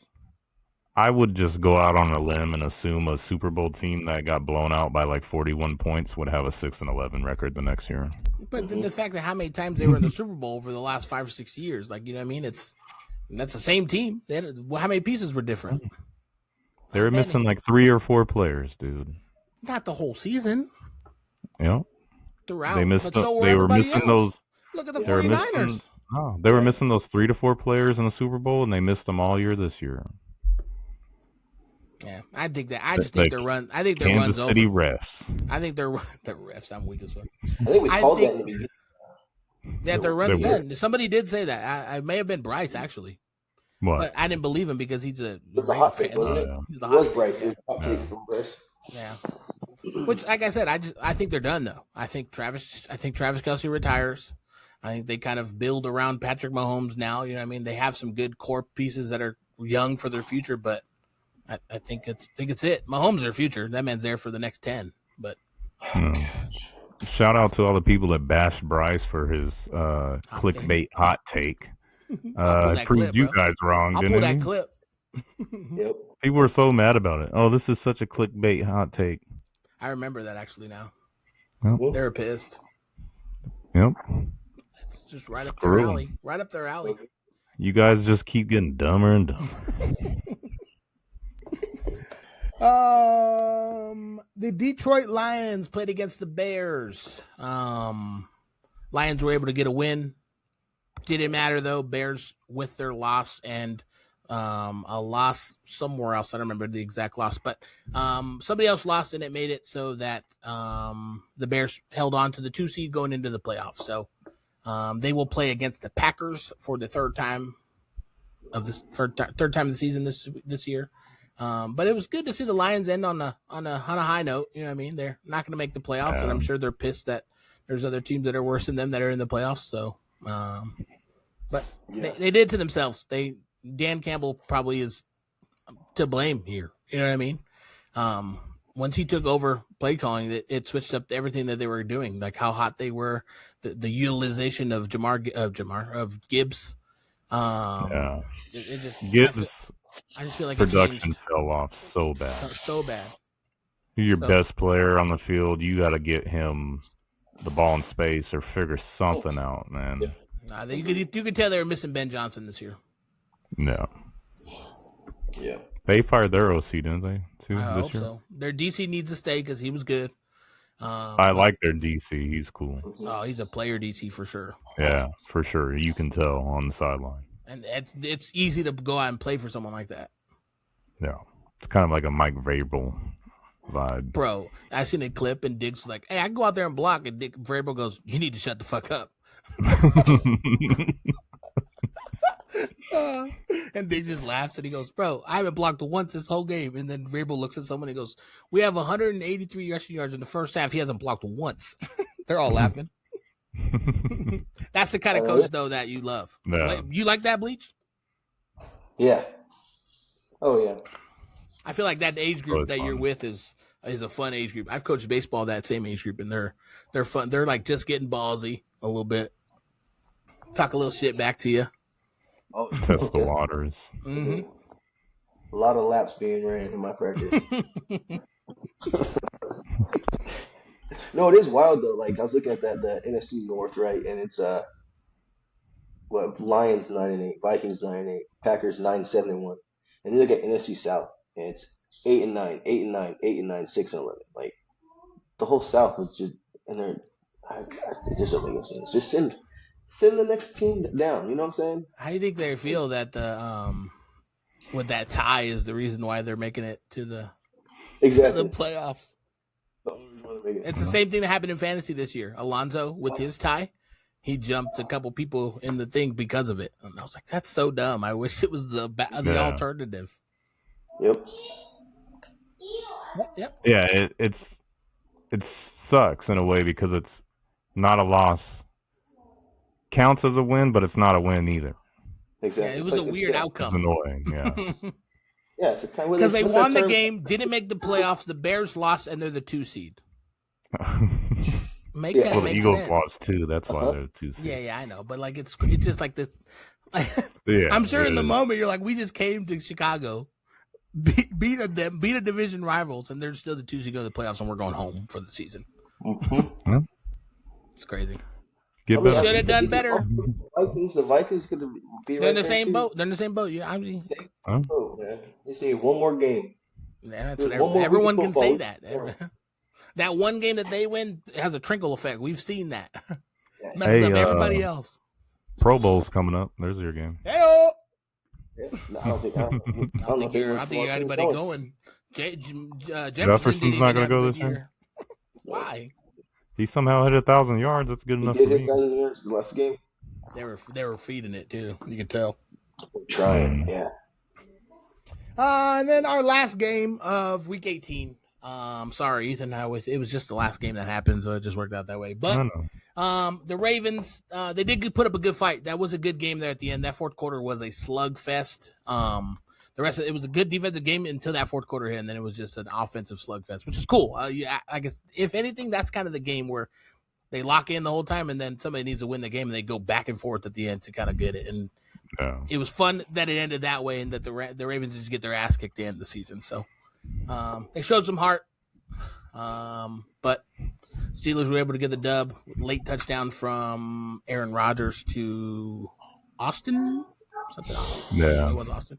I would just go out on a limb and assume a Super Bowl team that got blown out by like 41 points would have a 6-11 record the next year. But the fact that how many times they were in the Super Bowl over the last 5 or 6 years, like, you know what I mean? That's the same team. How many pieces were different? They were missing like 3 or 4 players, dude. Not the whole season. Yeah. Throughout. They missed. They were missing those. Look at the 49ers. They were missing those 3 to 4 players in the Super Bowl, and they missed them all year this year. Yeah, I think that. I just think their run. I think their Kansas run's City over. refs. I think the refs. I'm weak as fuck. I think we called that in the beginning. Yeah, their run's done. Somebody did say that. I may have been Bryce actually. What? But I didn't believe him because he's a. It was a hot take, wasn't it? He's it was Bryce. It was a hot take from Bryce. Yeah. Which, like I said, I think they're done though. I think Travis Kelce retires. I think they kind of build around Patrick Mahomes now. You know what I mean? They have some good core pieces that are young for their future, but I think it's it. Mahomes is their future. That man's there for the next 10. But shout out to all the people that bashed Bryce for his clickbait hot take. Proved you guys wrong, I'll didn't pull he? that clip. Yep. People were so mad about it. Oh, this is such a clickbait hot take. I remember that actually now. Yep. They were pissed. Yep. It's just right up their alley. Right up their alley. You guys just keep getting dumber and dumber. The Detroit Lions played against the Bears. Lions were able to get a win. Didn't matter though. Bears with their loss and a loss somewhere else. I don't remember the exact loss, but somebody else lost and it made it so that the Bears held on to the 2 seed going into the playoffs. So they will play against the Packers for the third time of the season this year. But it was good to see the Lions end on a high note. You know what I mean? They're not going to make the playoffs, and I'm sure they're pissed that there's other teams that are worse than them that are in the playoffs. So, but they did to themselves. Dan Campbell probably is to blame here. You know what I mean? Once he took over play calling, it switched up everything that they were doing, like how hot they were, the utilization of Gibbs. It just Gibbs. I just feel like production fell off so bad. So bad. You're your best player on the field. You got to get him the ball in space or figure something out, man. Yeah. Nah, you could tell they were missing Ben Johnson this year. No. Yeah. They fired their OC, didn't they? Too, I this hope year? so. Their DC needs to stay because he was good. I like their DC. He's cool. Oh, he's a player DC for sure. Yeah, for sure. You can tell on the sideline. And it's easy to go out and play for someone like that. Yeah. It's kind of like a Mike Vrabel vibe. Bro, I seen a clip and Diggs was like, hey, I can go out there and block. And Vrabel goes, you need to shut the fuck up. And Diggs just laughs and he goes, bro, I haven't blocked once this whole game. And then Vrabel looks at someone and he goes, we have 183 rushing yards in the first half. He hasn't blocked once. They're all laughing. That's the kind of coach, though, that you love. Yeah. You like that, Bleach? Yeah. Oh, yeah. I feel like that age group that you're with is a fun age group. I've coached baseball that same age group, and they're fun. They're like just getting ballsy a little bit. Talk a little shit back to you. Oh, Test the waters. Mm-hmm. A lot of laps being ran in my practice. No, it is wild though. Like I was looking at the NFC North, right, and it's Lions 9-8, Vikings 9-8, Packers 9-7-1, and then you look at NFC South, and it's 8-9, 8-9, 8-9, 6-11. Like the whole South was just, and it just doesn't make any sense. Just send the next team down. You know what I'm saying? How do you think they feel that the with that tie is the reason why they're making it to the playoffs? It's the same thing that happened in fantasy this year. Alonzo with his tie, he jumped a couple people in the thing because of it, and I was like, "That's so dumb." I wish it was the alternative. Yep. Yep. Yeah, it sucks in a way because it's not a loss. Counts as a win, but it's not a win either. Exactly. Yeah, it was a weird outcome. It's annoying, yeah. Yeah, it's because they won the game, didn't make the playoffs. The Bears lost, and they're the 2 seed. Make that well, make the Eagles sense. lost too. That's why they're 2 seed. Yeah, I know, but like it's just like the. Yeah, I'm sure in the moment you're like, we just came to Chicago, beat a division rivals, and they're still the 2 seed go to the playoffs, and we're going home for the season. Mm-hmm. Yeah. It's crazy. Get better. Should have done better. The Vikings could be They're in the same boat. They're in the same boat. Yeah, I mean, oh man, just need one more game. Yeah, that's what everyone can say that. That one game that they win has a trickle effect. We've seen that. Messes up everybody else. Pro Bowl's coming up. There's your game. Hey-o! Yeah, no, I don't think you got anybody going. Jefferson Jefferson's not going to go this year. Why? He somehow hit 1,000 yards. That's good enough for me. He did hit 1,000 yards the last game. They were feeding it too. You can tell. Trying, yeah. And then our last game of Week 18. Sorry, Ethan. It was just the last game that happened, so it just worked out that way. But the Ravens, they did put up a good fight. That was a good game there at the end. That fourth quarter was a slugfest. The rest of it was a good defensive game until that fourth quarter hit, and then it was just an offensive slugfest, which is cool. I guess if anything, that's kind of the game where they lock in the whole time, and then somebody needs to win the game, and they go back and forth at the end to kind of get it. And it was fun that it ended that way, and that the Ravens just get their ass kicked at the end of the season. So they showed some heart, but Steelers were able to get the dub. Late touchdown from Aaron Rodgers to Austin. Something Austin. Yeah, it was Austin.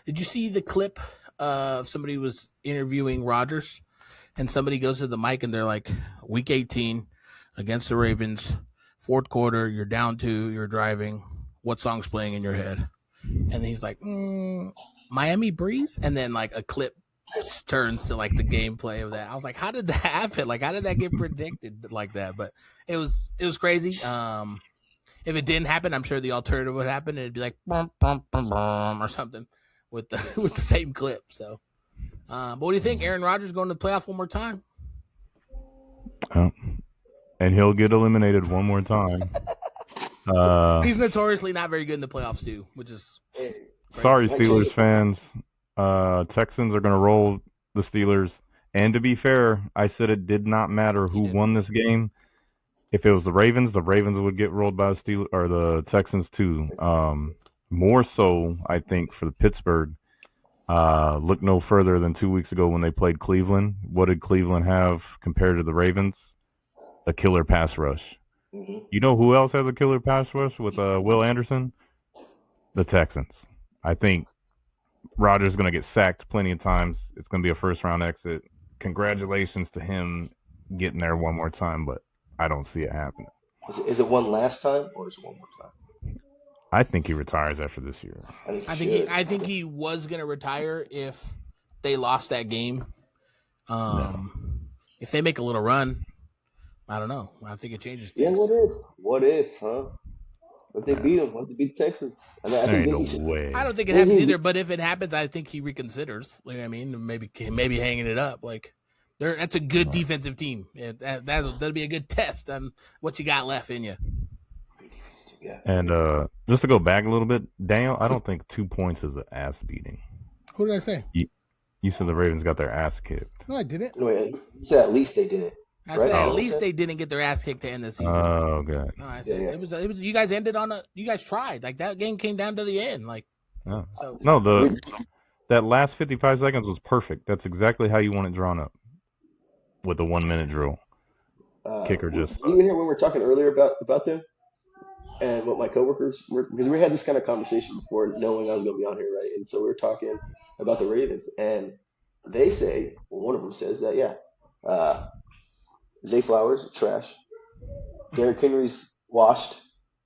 Did you see the clip of somebody was interviewing Rodgers, and somebody goes to the mic and they're like, "Week 18 against the Ravens, fourth quarter, you're down 2, you're driving. What song's playing in your head?" And he's like, "Miami Breeze," and then like a clip turns to like the gameplay of that. I was like, "How did that happen? Like, how did that get predicted like that?" But it was crazy. If it didn't happen, I'm sure the alternative would happen, and it'd be like bum, bum, bum, bum, or something with the same clip. So, but what do you think? Aaron Rodgers going to the playoffs one more time? And he'll get eliminated one more time. He's notoriously not very good in the playoffs too, which is crazy. Sorry, Steelers fans. Texans are going to roll the Steelers. And to be fair, I said it did not matter who won this game. If it was the Ravens would get rolled by the Steelers or the Texans too. More so, I think, for the Pittsburgh. Look no further than 2 weeks ago when they played Cleveland. What did Cleveland have compared to the Ravens? a killer pass rush. Mm-hmm. You know who else has a killer pass rush with Will Anderson? The Texans. I think Rodgers is going to get sacked plenty of times. It's going to be a first-round exit. Congratulations to him getting there one more time, but I don't see it happening. Is it one last time or is it one more time? I think he retires after this year. I think he was going to retire if they lost that game. If they make a little run, I don't know. I think it changes things. Yeah, what if, huh? If they beat him, what if they beat the Texans? There ain't no way. I don't think it happens either, but if it happens, I think he reconsiders. Like, I mean, maybe hanging it up. Like, that's a good defensive team. That'll be a good test on what you got left in you. Yeah. And just to go back a little bit, Daniel, I don't think 2 points is an ass beating. Who did I say? You said the Ravens got their ass kicked. No, I didn't. No, you said at least they did it. I said at least they didn't get their ass kicked to end the season. Oh, good. No, I said it was. You guys ended on you guys tried. Like, that game came down to the end. Like, no, that last 55 seconds was perfect. That's exactly how you want it drawn up with the 1 minute drill. Kicker just. You even hear when we were talking earlier about them and what my coworkers were, because we had this kind of conversation before knowing I was going to be on here, right? And so we were talking about the Ravens, and they say, well, one of them says that Zay Flowers trash, Derrick Henry's washed,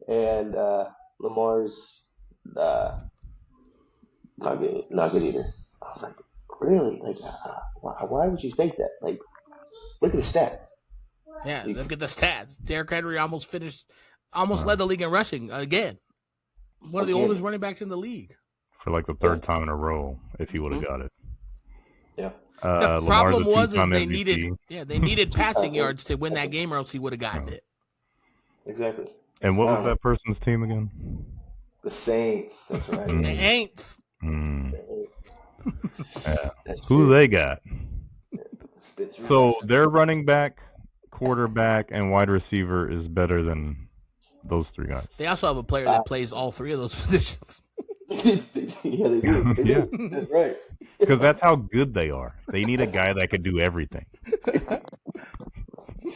and Lamar's not good either. I was like, really? Like, why would you think that? Like, look at the stats. Yeah, look at the stats. Derrick Henry almost led the league in rushing again. One of the oldest running backs in the league. For like the third time in a row, if he would have got it. Yeah. The problem was they needed passing yards to win that game, or else he would have gotten it. Exactly. And what was that person's team again? The Saints. That's right. The Aints. Yeah. Who they got? So their running back, quarterback, and wide receiver is better than those three guys. They also have a player that plays all three of those positions. Yeah, they do. Yeah. That's right. Because that's how good they are. They need a guy that can do everything.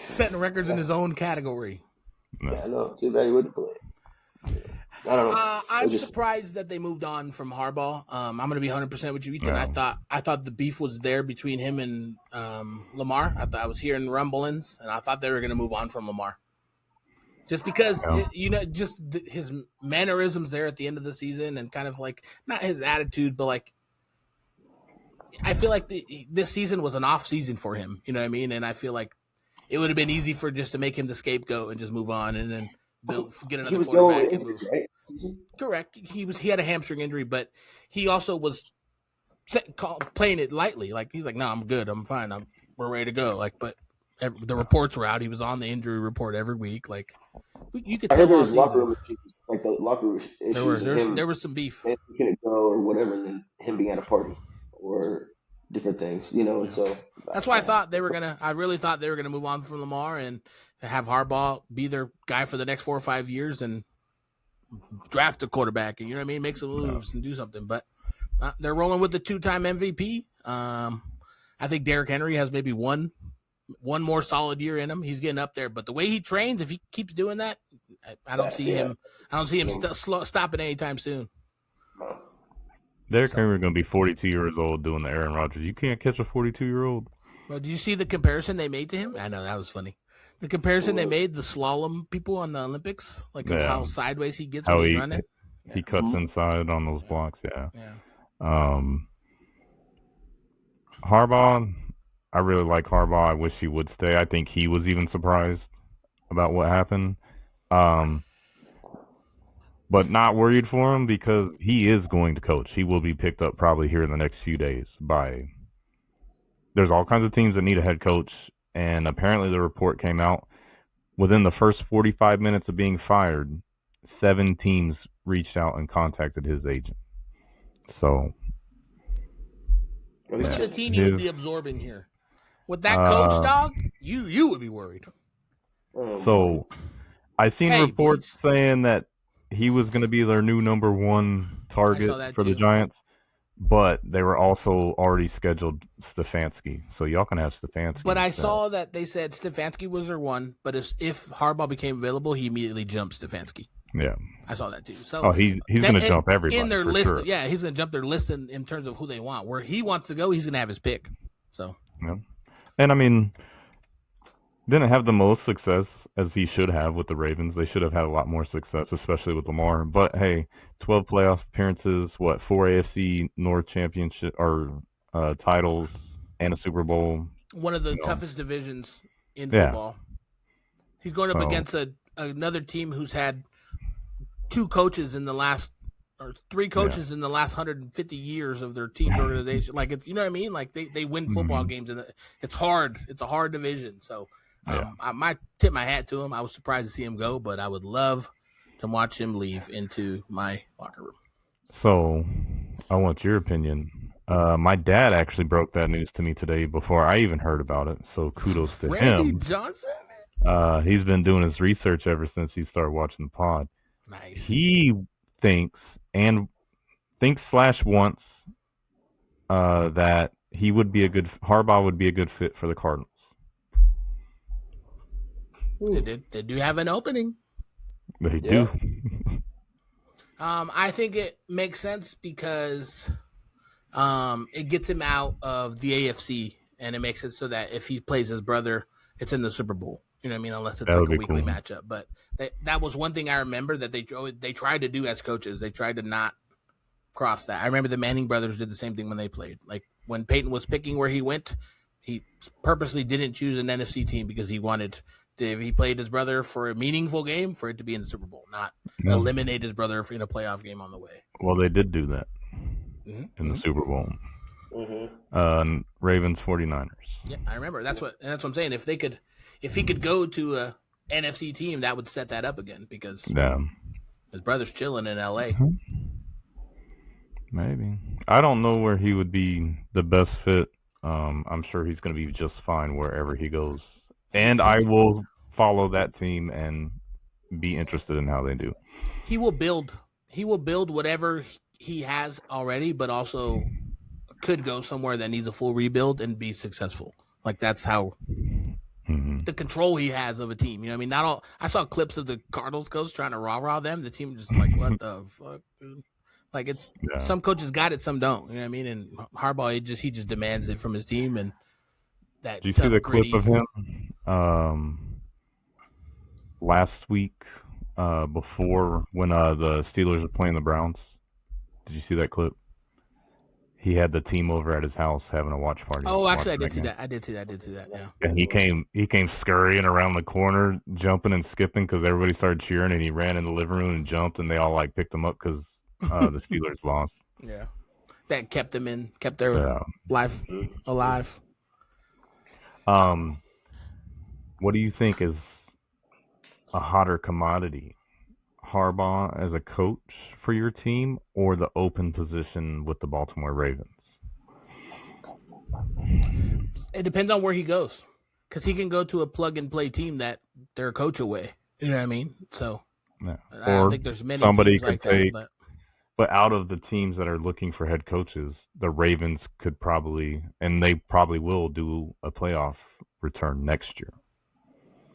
Setting records in his own category. No. Yeah, I know. Too bad he wouldn't play. I don't know. I'm surprised that they moved on from Harbaugh. I'm going to be 100% with you, Ethan. Yeah. I thought the beef was there between him and Lamar. I was hearing rumblings, and I thought they were going to move on from Lamar. Just because, his mannerisms there at the end of the season, and kind of like, not his attitude, but like, I feel like this season was an off season for him. You know what I mean? And I feel like it would have been easy for just to make him the scapegoat and just move on, and then get another quarterback and move. Right? Correct. He had a hamstring injury, but he also was playing it lightly. Like, he's like, no, I'm good. I'm fine. We're ready to go. Like, but the reports were out. He was on the injury report every week. Like, you could tell. I heard there was locker room issues, like the locker room issues. There was some beef. And he couldn't go or whatever, and then him being at a party or different things, and so that's why I really thought they were gonna move on from Lamar and have Harbaugh be their guy for the next 4 or 5 years and draft a quarterback, and make some moves and do something. But they're rolling with the 2-time MVP. I think Derrick Henry has maybe one more solid year in him. He's getting up there, but the way he trains, if he keeps doing that, I don't see him stopping anytime soon. Derrick Henry is going to be 42 years old doing the Aaron Rodgers. You can't catch a 42-year-old. Well, did you see the comparison they made to him? I know, that was funny. The comparison they made, the slalom people on the Olympics, like how sideways he gets when he's running. He cuts inside on those blocks, yeah. Harbaugh, I really like Harbaugh. I wish he would stay. I think he was even surprised about what happened. But not worried for him because he is going to coach. He will be picked up probably here in the next few days by – there's all kinds of teams that need a head coach, and apparently the report came out within the first 45 minutes of being fired, 7 teams reached out and contacted his agent. So – look at the team you would be absorbing here. With that coach, dog, you would be worried. So I seen reports saying that he was going to be their new number 1 target for the Giants, but they were also already scheduled Stefanski. So y'all can have Stefanski. But I saw that they said Stefanski was their one, but if Harbaugh became available, he immediately jumped Stefanski. Yeah. I saw that too. So he's going to jump everybody in their for list. sure. Yeah, he's going to jump their list in terms of who they want. Where he wants to go, he's going to have his pick. So. Yeah. And I mean, didn't have the most success as he should have with the Ravens. They should have had a lot more success, especially with Lamar. But hey, 12 playoff appearances, 4 AFC North championship or titles, and a Super Bowl. One of the toughest divisions in football. He's going up against another team who's had 2 coaches in the last, or 3 coaches in the last 150 years of their team's organization. Like, you know what I mean? Like they win football games, and it's hard. It's a hard division. So I might tip my hat to him. I was surprised to see him go, but I would love to watch him leave into my locker room. So I want your opinion. My dad actually broke that news to me today before I even heard about it. So kudos to Randy him. Johnson? He's been doing his research ever since he started watching the pod. Nice. He thinks wants that Harbaugh would be a good fit for the Cardinals. They do have an opening. They do. I think it makes sense because it gets him out of the AFC, and it makes it so that if he plays his brother, it's in the Super Bowl. You know what I mean? Unless it's like a weekly matchup. But that was one thing I remember that they tried to do as coaches. They tried to not cross that. I remember the Manning brothers did the same thing when they played. Like when Peyton was picking where he went, he purposely didn't choose an NFC team because he wanted if he played his brother for a meaningful game, for it to be in the Super Bowl, not eliminate his brother in a playoff game on the way. Well, they did do that in the Super Bowl. Ravens 49ers. Yeah, I remember. That's what I'm saying. If he could go to a NFC team, that would set that up again because his brother's chilling in LA. Maybe. I don't know where he would be the best fit. I'm sure he's going to be just fine wherever he goes. And I will follow that team and be interested in how they do. He will build whatever he has already, but also could go somewhere that needs a full rebuild and be successful. Like that's how the control he has of a team. You know what I mean? Not all. I saw clips of the Cardinals coach trying to rah-rah them. The team just like, what the fuck, dude? Like it's some coaches got it, some don't. You know what I mean? And Harbaugh, he just demands it from his team. And that. Did you see the clip of him last week before when the Steelers were playing the Browns? Did you see that clip? He had the team over at his house having a watch party. Oh, actually, I did see that. I did see that. Yeah. And he came scurrying around the corner, jumping and skipping because everybody started cheering, and he ran in the living room and jumped, and they all like picked him up because the Steelers lost. Yeah, that kept their life alive. What do you think is a hotter commodity? Harbaugh as a coach for your team or the open position with the Baltimore Ravens? It depends on where he goes because he can go to a plug-and-play team that they're a coach away. You know what I mean? So I don't think there's many teams like that. But out of the teams that are looking for head coaches, the Ravens could probably, and they probably will, do a playoff return next year.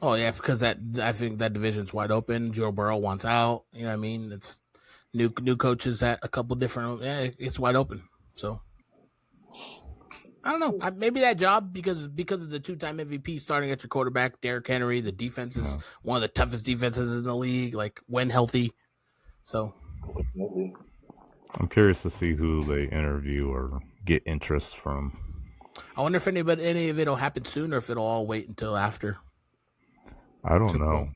Oh yeah, because I think that division's wide open. Joe Burrow wants out. You know what I mean? It's new coaches at a couple different. Yeah, it's wide open. So I don't know. Maybe that job because of the 2-time MVP starting at your quarterback, Derrick Henry. The defense is one of the toughest defenses in the league. Like when healthy. So I'm curious to see who they interview or get interest from. I wonder if any of it will happen soon or if it'll all wait until after. I don't know.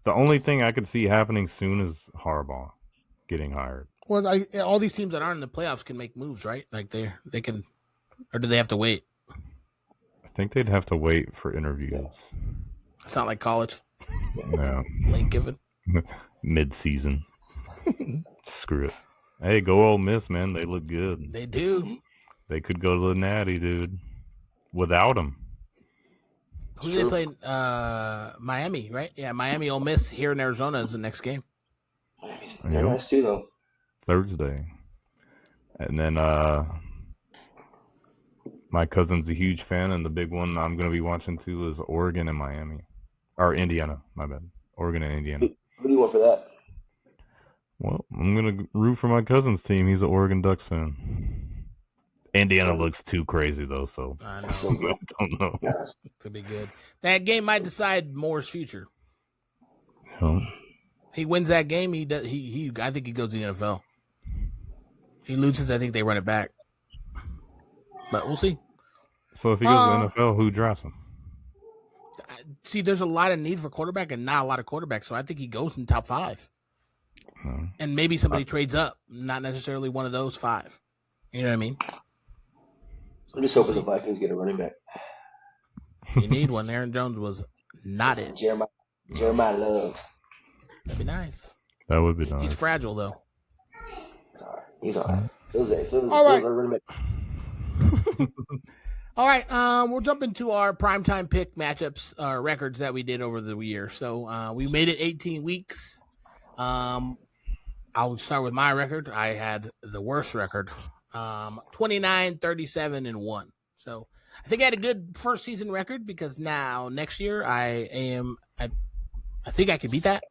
The only thing I could see happening soon is Harbaugh getting hired. Well, all these teams that aren't in the playoffs can make moves, right? Like they can, or do they have to wait? I think they'd have to wait for interviews. It's not like college. No. Lane Kiffin. Mid-season. Screw it. Hey, go Ole Miss, man. They look good. They do. They could go to the Natty, dude. Without him. Who they playing? Miami, right? Yeah, Miami, Ole Miss here in Arizona is the next game. Miami's nice too, though. Thursday. And then My cousin's a huge fan, and the big one I'm going to be watching too is Oregon and Miami. Or Indiana, my bad. Oregon and Indiana. Who do you want for that? Well, I'm going to root for my cousin's team. He's an Oregon Ducks fan. Indiana looks too crazy, though, so I know. I don't know. Yes. To be good. That game might decide Moore's future. Huh? He wins that game. He does. I think he goes to the NFL. He loses. I think they run it back. But we'll see. So if he goes to the NFL, who drafts him? See, there's a lot of need for quarterback and not a lot of quarterbacks, so I think he goes in top 5. And maybe somebody trades up, not necessarily one of those 5. You know what I mean? So I'm just hoping the Vikings get a running back. You need one. Aaron Jones was not it. Jeremiah Love. That'd be nice. That would be nice. He's fragile, though. He's all right. So All right. running back. All right, we'll jump into our primetime pick matchups, records that we did over the year. So we made it 18 weeks. I'll start with my record. I had the worst record, 29, 37, and 1. So I think I had a good first season record because now next year I think I could beat that.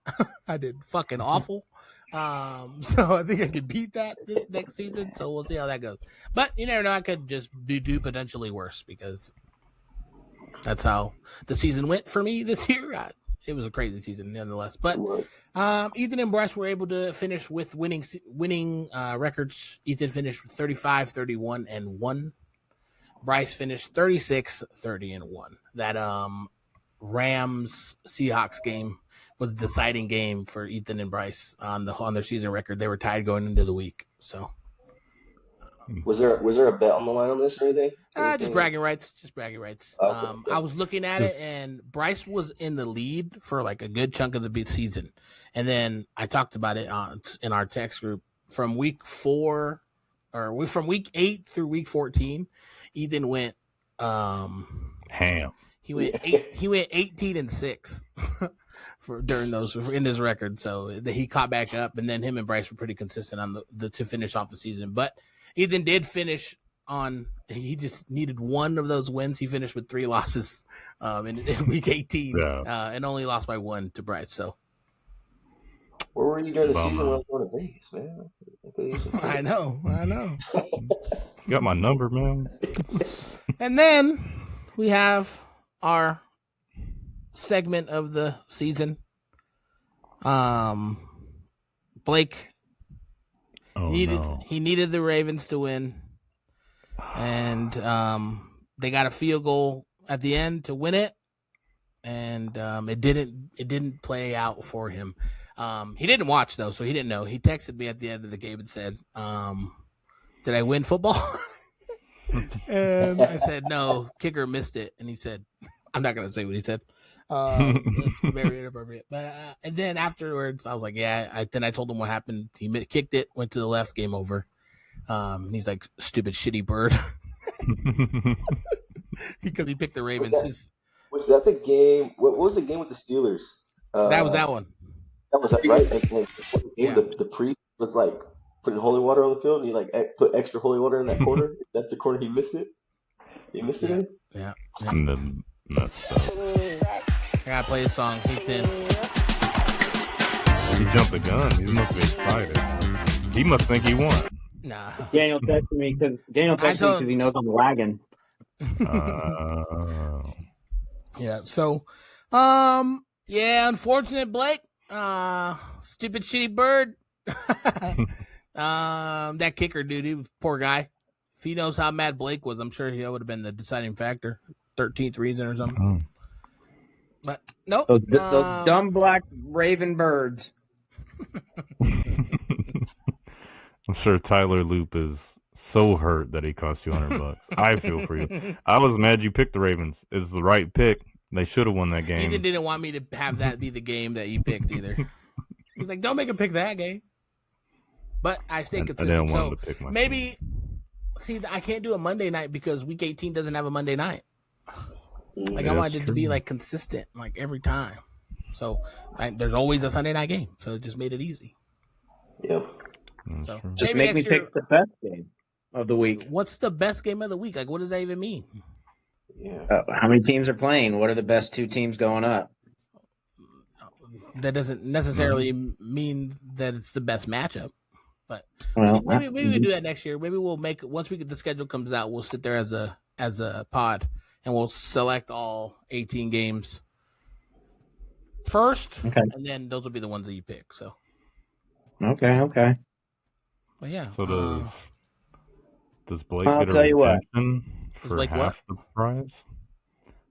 I did fucking awful. So I think I could beat that this next season. So we'll see how that goes. But you never know. I could just do potentially worse because that's how the season went for me this year. It was a crazy season nonetheless. But Ethan and Bryce were able to finish with winning records. Ethan finished with 35, 31, and 1. Bryce finished 36, 30, and 1. That Rams Seahawks game was the deciding game for Ethan and Bryce on their season record. They were tied going into the week. So was there a bet on the line on this or anything? Just bragging rights. Okay. I was looking at it, and Bryce was in the lead for like a good chunk of the season. And then I talked about it in our text group from week 8 through week 14. Ethan went ham. He went 18 and 6 during those in his record. So he caught back up, and then him and Bryce were pretty consistent on to finish off the season. But Ethan did finish on. He just needed one of those wins. He finished with 3 losses in week 18, and only lost by 1 to Bryce. So where were you during the season when I was going to Vegas, man? I know. You got my number, man. And then we have our segment of the season. Blake he needed the Ravens to win, and they got a field goal at the end to win it, and it didn't play out for him. He didn't watch though, so he didn't know. He texted me at the end of the game and said, "Did I win football?" And I said, "No, kicker missed it." And he said, "I'm not gonna say what he said." It's very inappropriate. But and then afterwards, I was like, "Yeah." Then I told him what happened. He kicked it, went to the left, game over. And he's like, "Stupid, shitty bird," because he picked the Ravens. Was that the game? What was the game with the Steelers? That was that one. That was right. The priest was like putting holy water on the field, and he like put extra holy water in that corner. That's the corner he missed it. He missed it in. Yeah. And then messed up. I gotta play a song. He's in. He jumped the gun. He must be excited. He must think he won. Nah. Daniel texted me because he knows I'm lagging. Yeah. So, unfortunate Blake. Stupid shitty bird. That kicker, dude, he was poor guy. If he knows how mad Blake was, I'm sure he would have been the deciding factor. 13th reason or something. But nope. Those dumb black raven birds. I'm sure Tyler Loop is so hurt that he cost you $100. I feel for you. I was mad you picked the Ravens. It's the right pick. They should have won that game. Ethan didn't want me to have that be the game that you picked either. He's like, "Don't make him pick that game." But I stay consistent. I didn't want so him to pick my maybe see, I can't do a Monday night because week 18 doesn't have a Monday night. Like I wanted it to be like consistent, like every time. So there's always a Sunday night game, so it just made it easy. Yeah. So just make me pick the best game. of the week. What's the best game of the week? Like, what does that even mean? Yeah. How many teams are playing? What are the best 2 teams going up? That doesn't necessarily mean that it's the best matchup. But Well, maybe we do that next year. Maybe we'll make once the schedule comes out, we'll sit there as a pod and we'll select all 18 games first, okay, and then those will be the ones that you pick. So okay. But yeah. So does Blake I'll get a tell you what. redemption for Blake half what? the prize?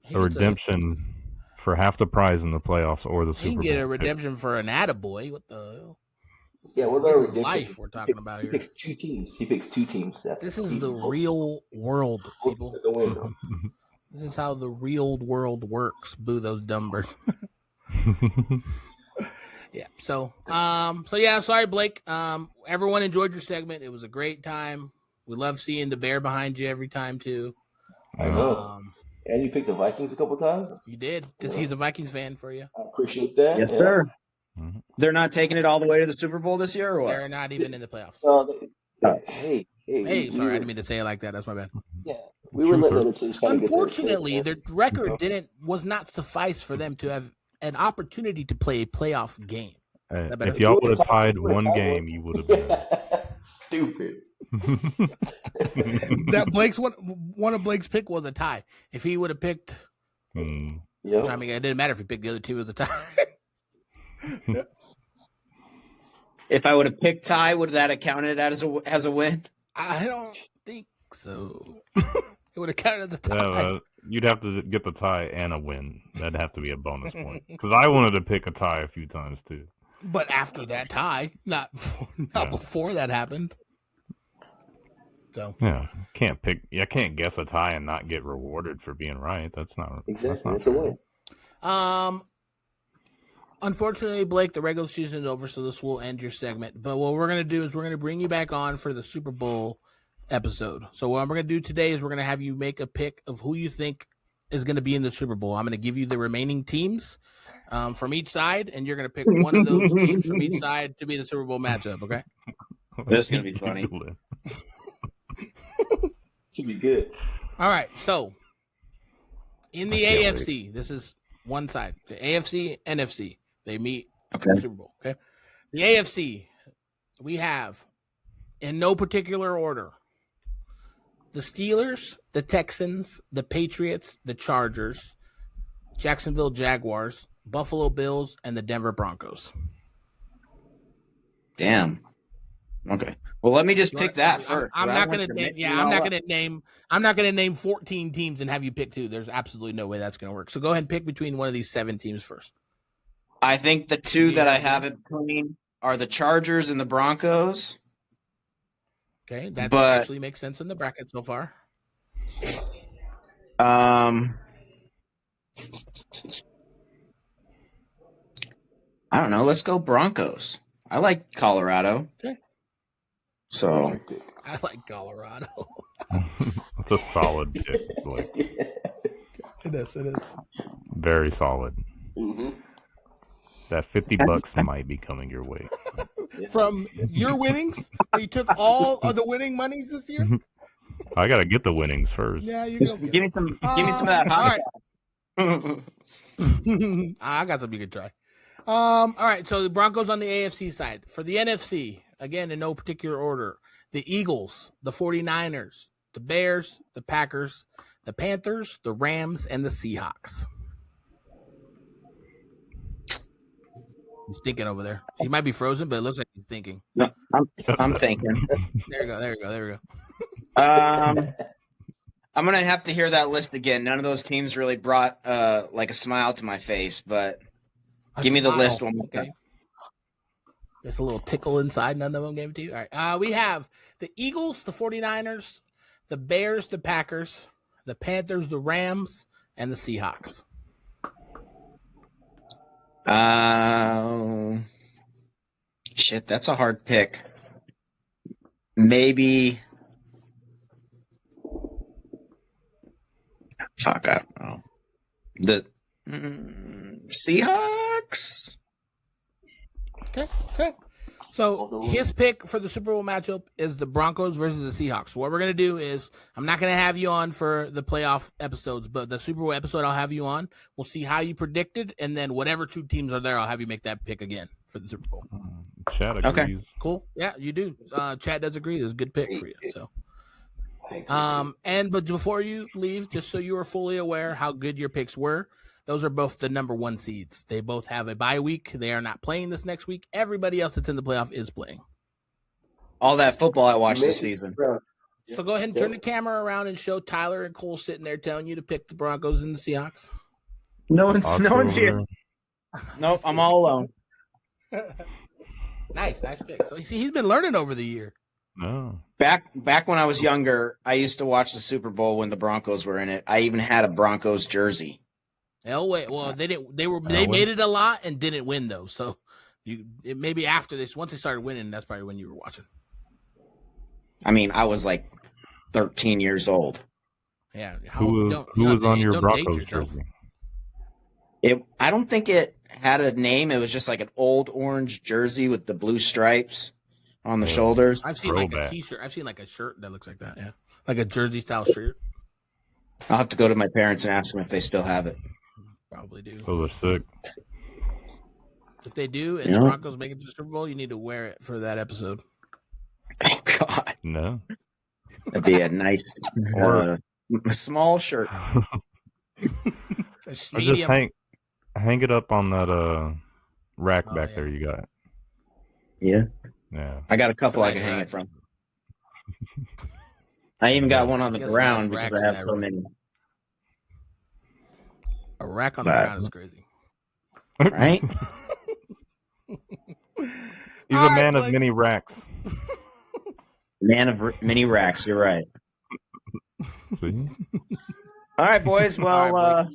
He A gets redemption for half the prize in the playoffs or the He Super can Bowl. get a redemption for an attaboy. What the hell? Yeah, what This about is redemption? life we're talking about He here. picks 2 teams. He picks 2 teams. This is the real world, people. The win, though. This is how the real world works. Boo those dumb birds. Yeah. So yeah, sorry, Blake. Everyone enjoyed your segment. It was a great time. We love seeing the bear behind you every time too. I know. And you picked the Vikings a couple times. You did, because he's a Vikings fan for you. I appreciate that. Yes, sir. They're not taking it all the way to the Super Bowl this year, or what? They're not even in the playoffs. Hey, sorry, I didn't mean to say it like that. That's my bad. Yeah, we were letting other teams kind of Unfortunately, their record was not suffice for them to have an opportunity to play a playoff game. If y'all would have tied one game, you would have been stupid. That one of Blake's pick was a tie. If he would have picked, I mean, it didn't matter if he picked the other two as a tie. If I would have picked tie, would that have counted as a win? I don't think so. It would have counted as a tie. Yeah, you'd have to get the tie and a win. That'd have to be a bonus point. Because I wanted to pick a tie a few times too. But after that tie, not before that happened. So yeah, I can't guess a tie and not get rewarded for being right. That's not exactly. It's a win. Unfortunately, Blake, the regular season is over, so this will end your segment. But what we're going to do is we're going to bring you back on for the Super Bowl episode. So what we're going to do today is we're going to have you make a pick of who you think is going to be in the Super Bowl. I'm going to give you the remaining teams from each side, and you're going to pick one of those teams from each side to be the Super Bowl matchup, okay? This is going to be funny. Should be good. All right, so in the AFC, this is one side. The AFC, NFC. They meet in the Super Bowl. Okay. The AFC, we have, in no particular order, the Steelers, the Texans, the Patriots, the Chargers, Jacksonville Jaguars, Buffalo Bills, and the Denver Broncos. Damn. Okay. Well, let me just pick that first. I'm not going to name. Yeah, I'm not going to name. I'm not going to name 14 teams and have you pick 2. There's absolutely no way that's going to work. So go ahead and pick between one of these 7 teams first. I think the 2 that I have in between are the Chargers and the Broncos. Okay, that actually makes sense in the bracket so far. I don't know. Let's go Broncos. I like Colorado. Okay. So I like Colorado. It's a solid pick, Blake. It is. Very solid. Mm-hmm. That $50 might be coming your way. From your winnings? You took all of the winning monies this year? I gotta get the winnings first. Yeah, you give me some of that hot sauce. I got something you can try. All right, so the Broncos on the AFC side. For the NFC, again, in no particular order, the Eagles, the 49ers, the Bears, the Packers, the Panthers, the Rams, and the Seahawks. He's thinking over there. He might be frozen, but it looks like he's thinking. No, I'm thinking. There we go. I'm gonna have to hear that list again. None of those teams really brought like a smile to my face, but give me the list one more time. There's a little tickle inside. None of them gave it to you. All right. We have the Eagles, the 49ers, the Bears, the Packers, the Panthers, the Rams, and the Seahawks. Shit, that's a hard pick. Maybe. Fuck, I don't know. The Seahawks? Okay. So his pick for the Super Bowl matchup is the Broncos versus the Seahawks. So what we're going to do is I'm not going to have you on for the playoff episodes, but the Super Bowl episode I'll have you on. We'll see how you predicted, and then whatever two teams are there, I'll have you make that pick again for the Super Bowl. Chad agrees. Okay. Cool. Yeah, you do. Chad does agree. It's a good pick for you. So, but before you leave, just so you are fully aware how good your picks were, those are both the number 1 seeds. They both have a bye week. They are not playing this next week. Everybody else that's in the playoff is playing. All that football I watched this season. So go ahead and turn the camera around and show Tyler and Cole sitting there telling you to pick the Broncos and the Seahawks. No one's here. Nope, I'm all alone. Nice pick. So he's been learning over the year. No. Back when I was younger, I used to watch the Super Bowl when the Broncos were in it. I even had a Broncos jersey. Elway. Well, they didn't. They made it a lot and didn't win though. So maybe after this, once they started winning, that's probably when you were watching. I mean, I was like 13 years old. Yeah. Who was on your Broncos jersey? I don't think it had a name. It was just like an old orange jersey with the blue stripes on the shoulders. I've seen like a T-shirt. I've seen like a shirt that looks like that. Yeah, like a jersey style shirt. I'll have to go to my parents and ask them if they still have it. Probably do. Those are sick. If they do, and the Broncos make it to the Super Bowl, you need to wear it for that episode. Oh God, no. That'd be a nice, small shirt. Just hang it up on that rack back there. You got. Yeah. Yeah. I got a couple I can hang it from. I even got one on the ground because I have so many. A rack on the ground is crazy. Right? He's a man of many racks. Man of many racks, you're right. See? All right, boys. Well,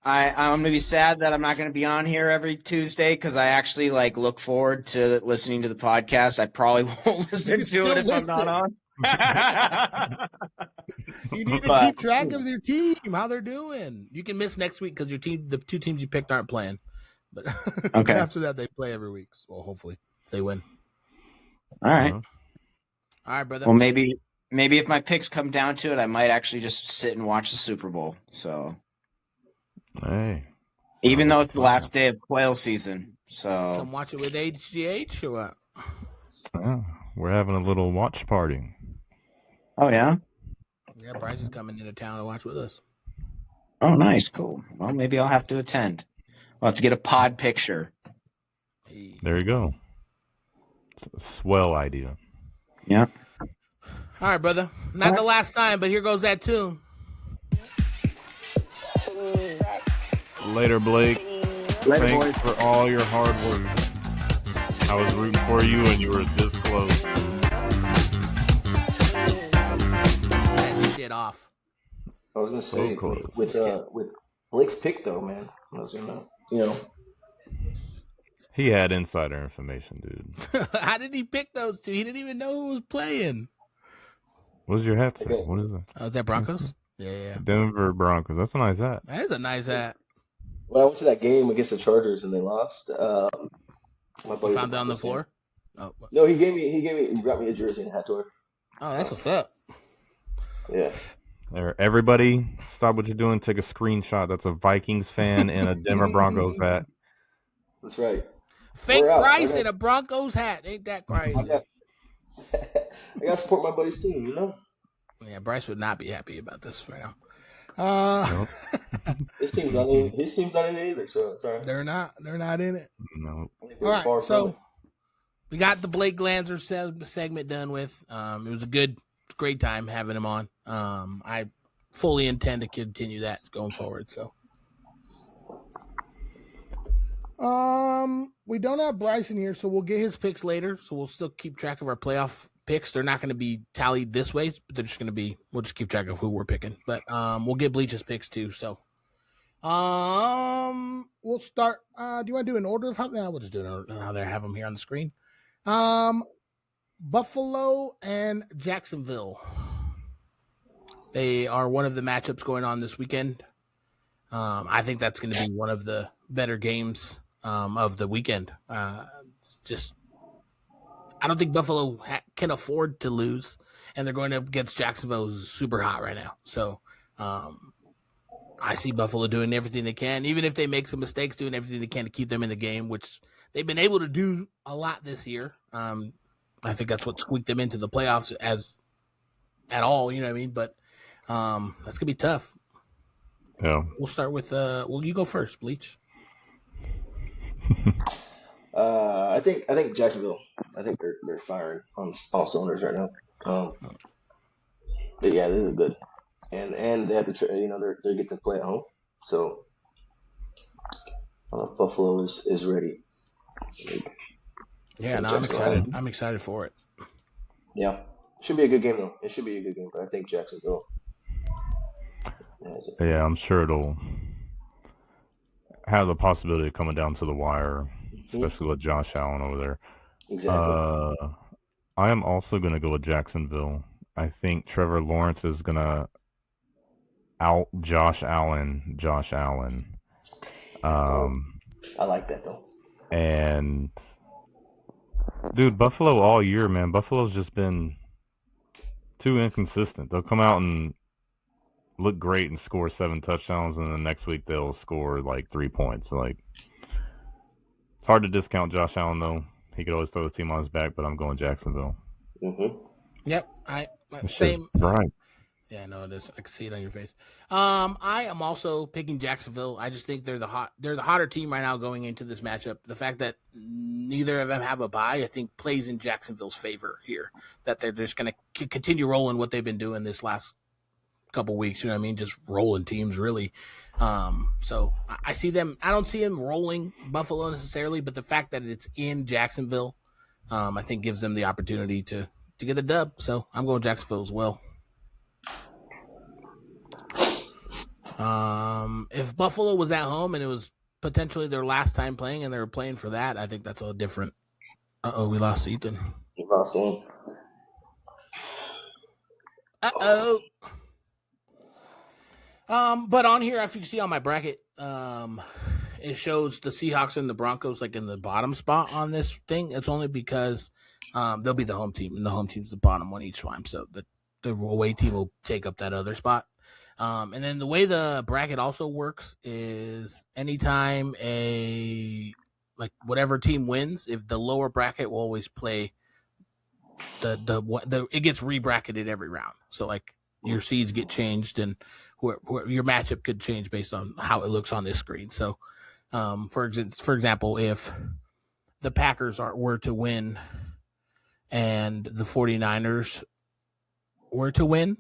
I'm going to be sad that I'm not going to be on here every Tuesday because I actually look forward to listening to the podcast. I probably won't listen to it if I'm not on. You need to keep track of your team, how they're doing. You can miss next week because the two teams you picked aren't playing. But after that, they play every week. So hopefully, if they win. All right. All right, brother. Well, maybe if my picks come down to it, I might actually just sit and watch the Super Bowl. So, hey, even though it's the last day of quail season, so come watch it with HGH or what? We're having a little watch party. Oh yeah. Yeah, Bryce is coming into town to watch with us. Oh, nice, cool. Well, maybe I'll have to attend. I'll have to get a pod picture. Hey. There you go. It's a swell idea. Yeah. All right, brother. Not the last time, but here goes that tune. Later, Blake. Later, Thanks boys. for all your hard work. I was rooting for you, and you were this close. That shit off. I was gonna say with Blake's pick though, man. I was gonna, He had insider information, dude. How did he pick those two? He didn't even know who was playing. What does your hat say? What is that? Oh, is that Broncos? Yeah. Denver Broncos. That's a nice hat. That is a nice hat. When I went to that game against the Chargers and they lost, my buddy found it on the floor. Oh. No, he got me a jersey and a hat to wear. Oh, that's what's up. Yeah. Everybody, stop what you're doing. Take a screenshot. That's a Vikings fan and a Denver Broncos hat. That's right. Fake Bryce in a Broncos hat. Ain't that crazy? I got to support my buddy's team, Yeah, Bryce would not be happy about this right now. Nope. His team's not in it either, so it's all right. They're not in it. No. All right, so we got the Blake Glanzer segment done with. It was a great time having him on. I fully intend to continue that going forward. So, we don't have Bryson here, so we'll get his picks later. So we'll still keep track of our playoff picks. They're not going to be tallied this way, but they're just going to be. We'll just keep track of who we're picking. But we'll get Bleach's picks too. So, we'll start. Do you want to do an order of how? We'll just do it how they have them here on the screen. Buffalo and Jacksonville. They are one of the matchups going on this weekend. I think that's going to be one of the better games of the weekend. Just I don't think Buffalo can afford to lose, and they're going up against Jacksonville, who's super hot right now. So I see Buffalo doing everything they can, even if they make some mistakes, doing everything they can to keep them in the game, which they've been able to do a lot this year. I think that's what squeaked them into the playoffs at all, you know what I mean? But that's going to be tough. Yeah. We'll start with you go first, Bleach. I think Jacksonville. I think they're firing on all cylinders right now. But yeah, this is good, and they have to they get to play at home, so Buffalo is ready. Yeah, no, I'm excited. I'm excited for it. Yeah, should be a good game though. It should be a good game, but I think Jacksonville. Yeah, I'm sure it'll have the possibility of coming down to the wire, especially with Josh Allen over there. Exactly. I am also going to go with Jacksonville. I think Trevor Lawrence is going to out Josh Allen. I like that though. And dude, Buffalo all year, man. Buffalo's just been too inconsistent. They'll come out and look great and score 7 touchdowns, and the next week they'll score like 3 points. Like, it's hard to discount Josh Allen though. He could always throw the team on his back, but I'm going Jacksonville. Yep, same. Right. Yeah, no, it is. I can see it on your face. I am also picking Jacksonville. I just think they're the hotter team right now going into this matchup. The fact that neither of them have a bye, I think, plays in Jacksonville's favor here. That they're just going to continue rolling what they've been doing this last couple weeks. You know what I mean? Just rolling teams, really. So I see them. I don't see them rolling Buffalo necessarily, but the fact that it's in Jacksonville, I think gives them the opportunity to get a dub. So I'm going Jacksonville as well. If Buffalo was at home and it was potentially their last time playing and they were playing for that, I think that's a different. We lost Ethan. We lost one. But on here, if you see on my bracket, it shows the Seahawks and the Broncos like in the bottom spot on this thing. It's only because they'll be the home team, and the home team's the bottom one each time. So the away team will take up that other spot. And then the way the bracket also works is anytime whatever team wins, if the lower bracket will always play it gets re-bracketed every round. So like your seeds get changed and your matchup could change based on how it looks on this screen. So, for example, if the Packers were to win and the 49ers were to win,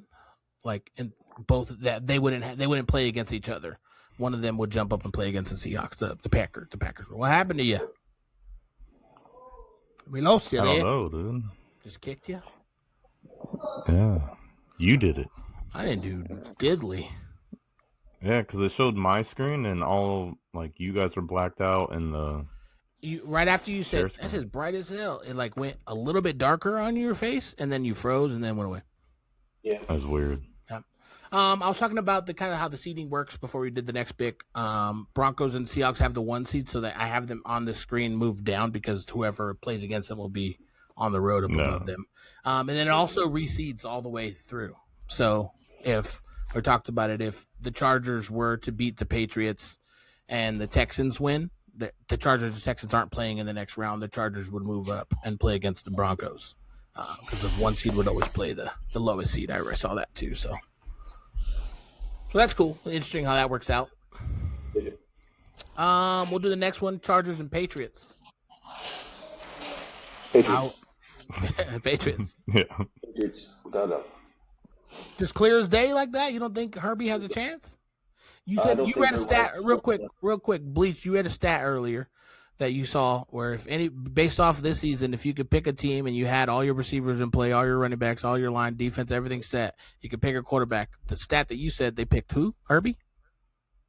like in both that they wouldn't play against each other. One of them would jump up and play against the Seahawks. The Packers. What happened to you? We lost you. I don't know, dude. Just kicked you. Yeah, you did it. I didn't do diddly. Yeah, because it showed my screen and all like you guys were blacked out and right after you said that's as bright as hell, it like went a little bit darker on your face and then you froze and then went away. Yeah, that was weird. Yeah. I was talking about the kind of how the seeding works before we did the next pick. Broncos and Seahawks have the 1 seed, so that I have them on the screen moved down because whoever plays against them will be on the road above them. And then it also reseeds all the way through. So if we talked about it, if the Chargers were to beat the Patriots and the Texans win, the Chargers and Texans aren't playing in the next round. The Chargers would move up and play against the Broncos because the 1 seed would always play the lowest seed. I saw that too. So that's cool. Interesting how that works out. We'll do the next one: Chargers and Patriots. Patriots. Yeah. Patriots, without doubt. Just clear as day like that? You don't think Herbie has a chance? You said you read a stat real quick, Bleach. You read a stat earlier that you saw where based off this season, if you could pick a team and you had all your receivers in play, all your running backs, all your line defense, everything set, you could pick a quarterback. The stat that you said they picked who? Herbie?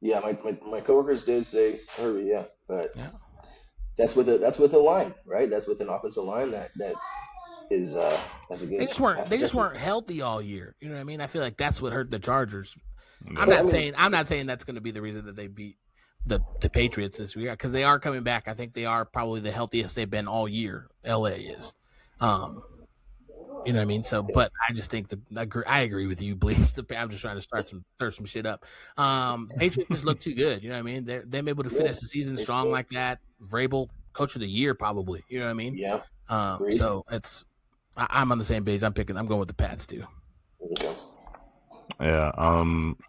Yeah, my coworkers did say Herbie. Yeah, but that's with a line, right? That's with an offensive line that is that's a good. They just weren't healthy all year. You know what I mean? I feel like that's what hurt the Chargers. I'm not saying that's going to be the reason that they beat the Patriots this year because they are coming back. I think they are probably the healthiest they've been all year. LA is. You know what I mean? So, but I just think I agree with you, Blease. I'm just trying to stir some shit up. Patriots just look too good. You know what I mean? They're able to finish the season strong like that. Vrabel, coach of the year, probably. You know what I mean? Yeah. So I'm on the same page. I'm going with the Pats too. Okay. Yeah.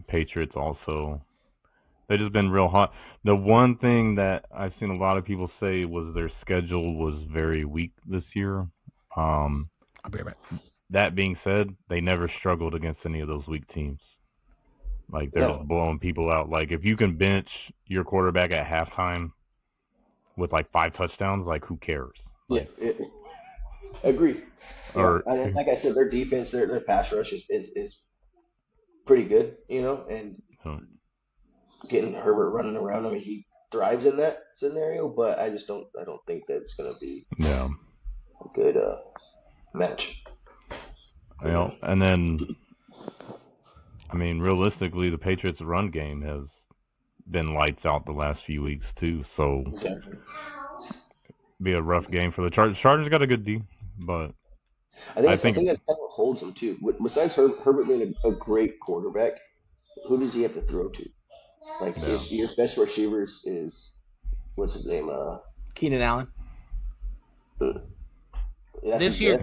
Patriots also. They've just been real hot. The one thing that I've seen a lot of people say was their schedule was very weak this year. I'll be right back. That being said, they never struggled against any of those weak teams. Like, they're just blowing people out. Like, if you can bench your quarterback at halftime with, like, 5 touchdowns, like, who cares? Like, agree. Or like I said, their defense, their pass rush is pretty good, you know, and getting Herbert running around, I mean, he thrives in that scenario, but I don't think that it's going to be a good match. You know, and then, I mean, realistically, the Patriots' run game has been lights out the last few weeks too. So, be a rough game for the Chargers. Chargers got a good D, but I think that's kind of what holds them too. Besides Herbert being a great quarterback, who does he have to throw to? Like, if your best receivers is what's his name? Keenan Allen. This year,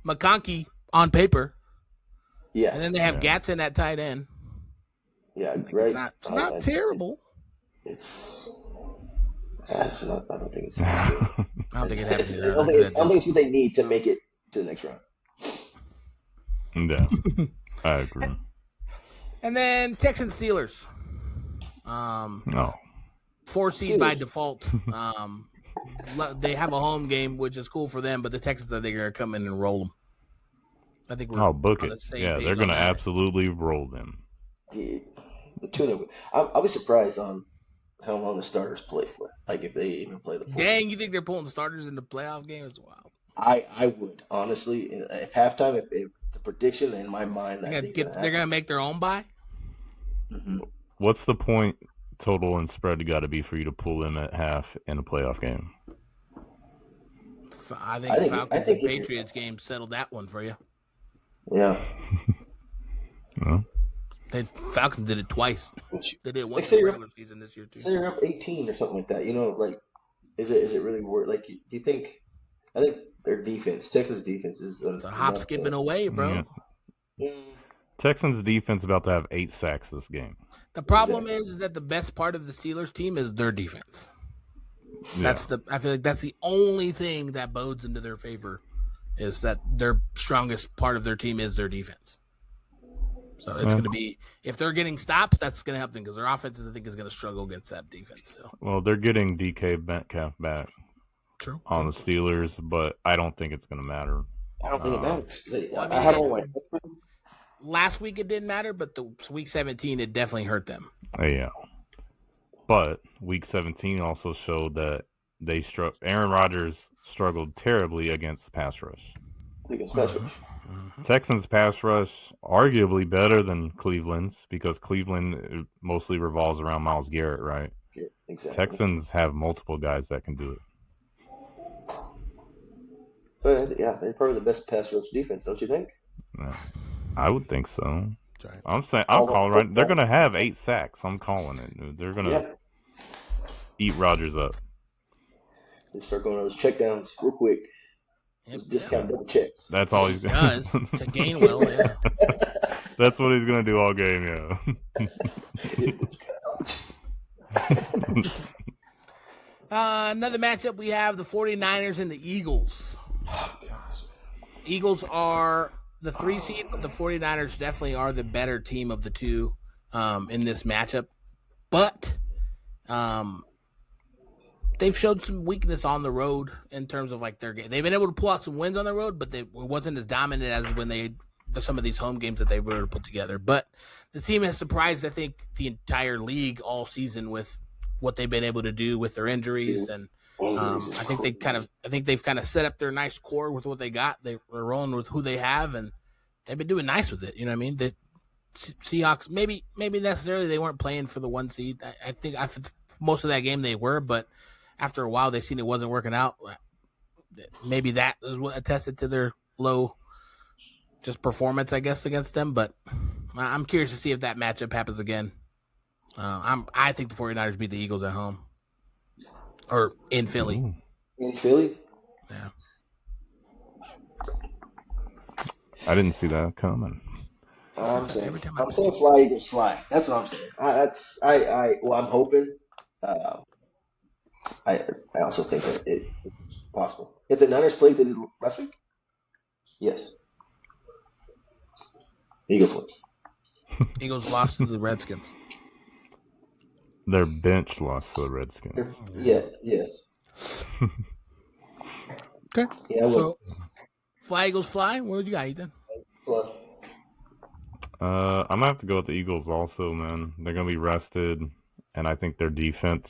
McConkey on paper. Yeah. And then they have Gatson at tight end. Yeah, right. It's not terrible. It's not. I don't think it's good. I don't think it happens. I don't think it's what they need to make it to the next round. Yeah, I agree. And then Texans Steelers. No. 4 seed by default. They have a home game, which is cool for them, but the Texans, I think, are going to come in and roll them. I think we're book it. Yeah, they're going to absolutely roll them. The tune-up. I'll be surprised on how long the starters play for. Like, if they even play the full game. You think they're pulling the starters in the playoff game? It's wild. I would, honestly. If halftime, if the prediction in my mind that they're going to make their own bye? Mm-hmm. What's the point total and spread got to be for you to pull them at half in a playoff game? I think Falcons and Patriots game settled that one for you. Yeah. Falcons did it twice. They did it once in the regular season this year too. Say you're up 18 or something like that. You know, like, is it really worth? Like, do you think? I think their defense, Texas defense, is it's a hop skipping away, bro. Yeah. Texans defense about to have 8 sacks this game. The problem is that the best part of the Steelers team is their defense. Yeah. I feel like that's the only thing that bodes into their favor, is that their strongest part of their team is their defense. So it's going to be, if they're getting stops, that's going to help them, because their offense, I think, is going to struggle against that defense. So. Well, they're getting DK Metcalf back on the Steelers, but I don't think it's going to matter. I don't think it matters. Last week it didn't matter, but the week 17 it definitely hurt them. Yeah, but week 17 also showed that Aaron Rodgers struggled terribly against pass rush. Texans pass rush arguably better than Cleveland's, because Cleveland mostly revolves around Myles Garrett, right? Yeah, exactly. Texans have multiple guys that can do it. So yeah, they're probably the best pass rush defense, don't you think? I would think so. I'm calling right. They're going to have 8 sacks. I'm calling it. They're going to eat Rodgers up. They start going on those checkdowns real quick. Discount double checks. That's all he's going to do. To Gainwell, yeah. That's what he's going to do all game, Another matchup, we have the 49ers and the Eagles. Eagles are the 3 seed, but the 49ers definitely are the better team of the two in this matchup. But they've showed some weakness on the road in terms of like their game. They've been able to pull out some wins on the road, but it wasn't as dominant as when some of these home games that they were able to put together. But the team has surprised, I think, the entire league all season with what they've been able to do with their injuries, and I think they've kind of set up their nice core with what they got. They're rolling with who they have, and they've been doing nice with it. You know what I mean? The Seahawks, maybe necessarily they weren't playing for the 1 seed. I think most of that game they were, but after a while they seen it wasn't working out. maybe that is what attested to their low just performance, I guess, against them. But I'm curious to see if that matchup happens again. I think the 49ers beat the Eagles at home or in Philly. Ooh. In Philly? Yeah. I didn't see that coming. I'm saying fly, Eagles, fly. That's what I'm saying. Well, I'm hoping. I also think that it's possible. If the Niners played last week, yes, Eagles win. Eagles lost to the Redskins. Their bench lost to the Redskins. Yeah. Yes. Okay. Yeah. So, fly Eagles fly. What did you got, Ethan? Fly. I'm gonna have to go with the Eagles also, man. They're gonna be rested, and I think their defense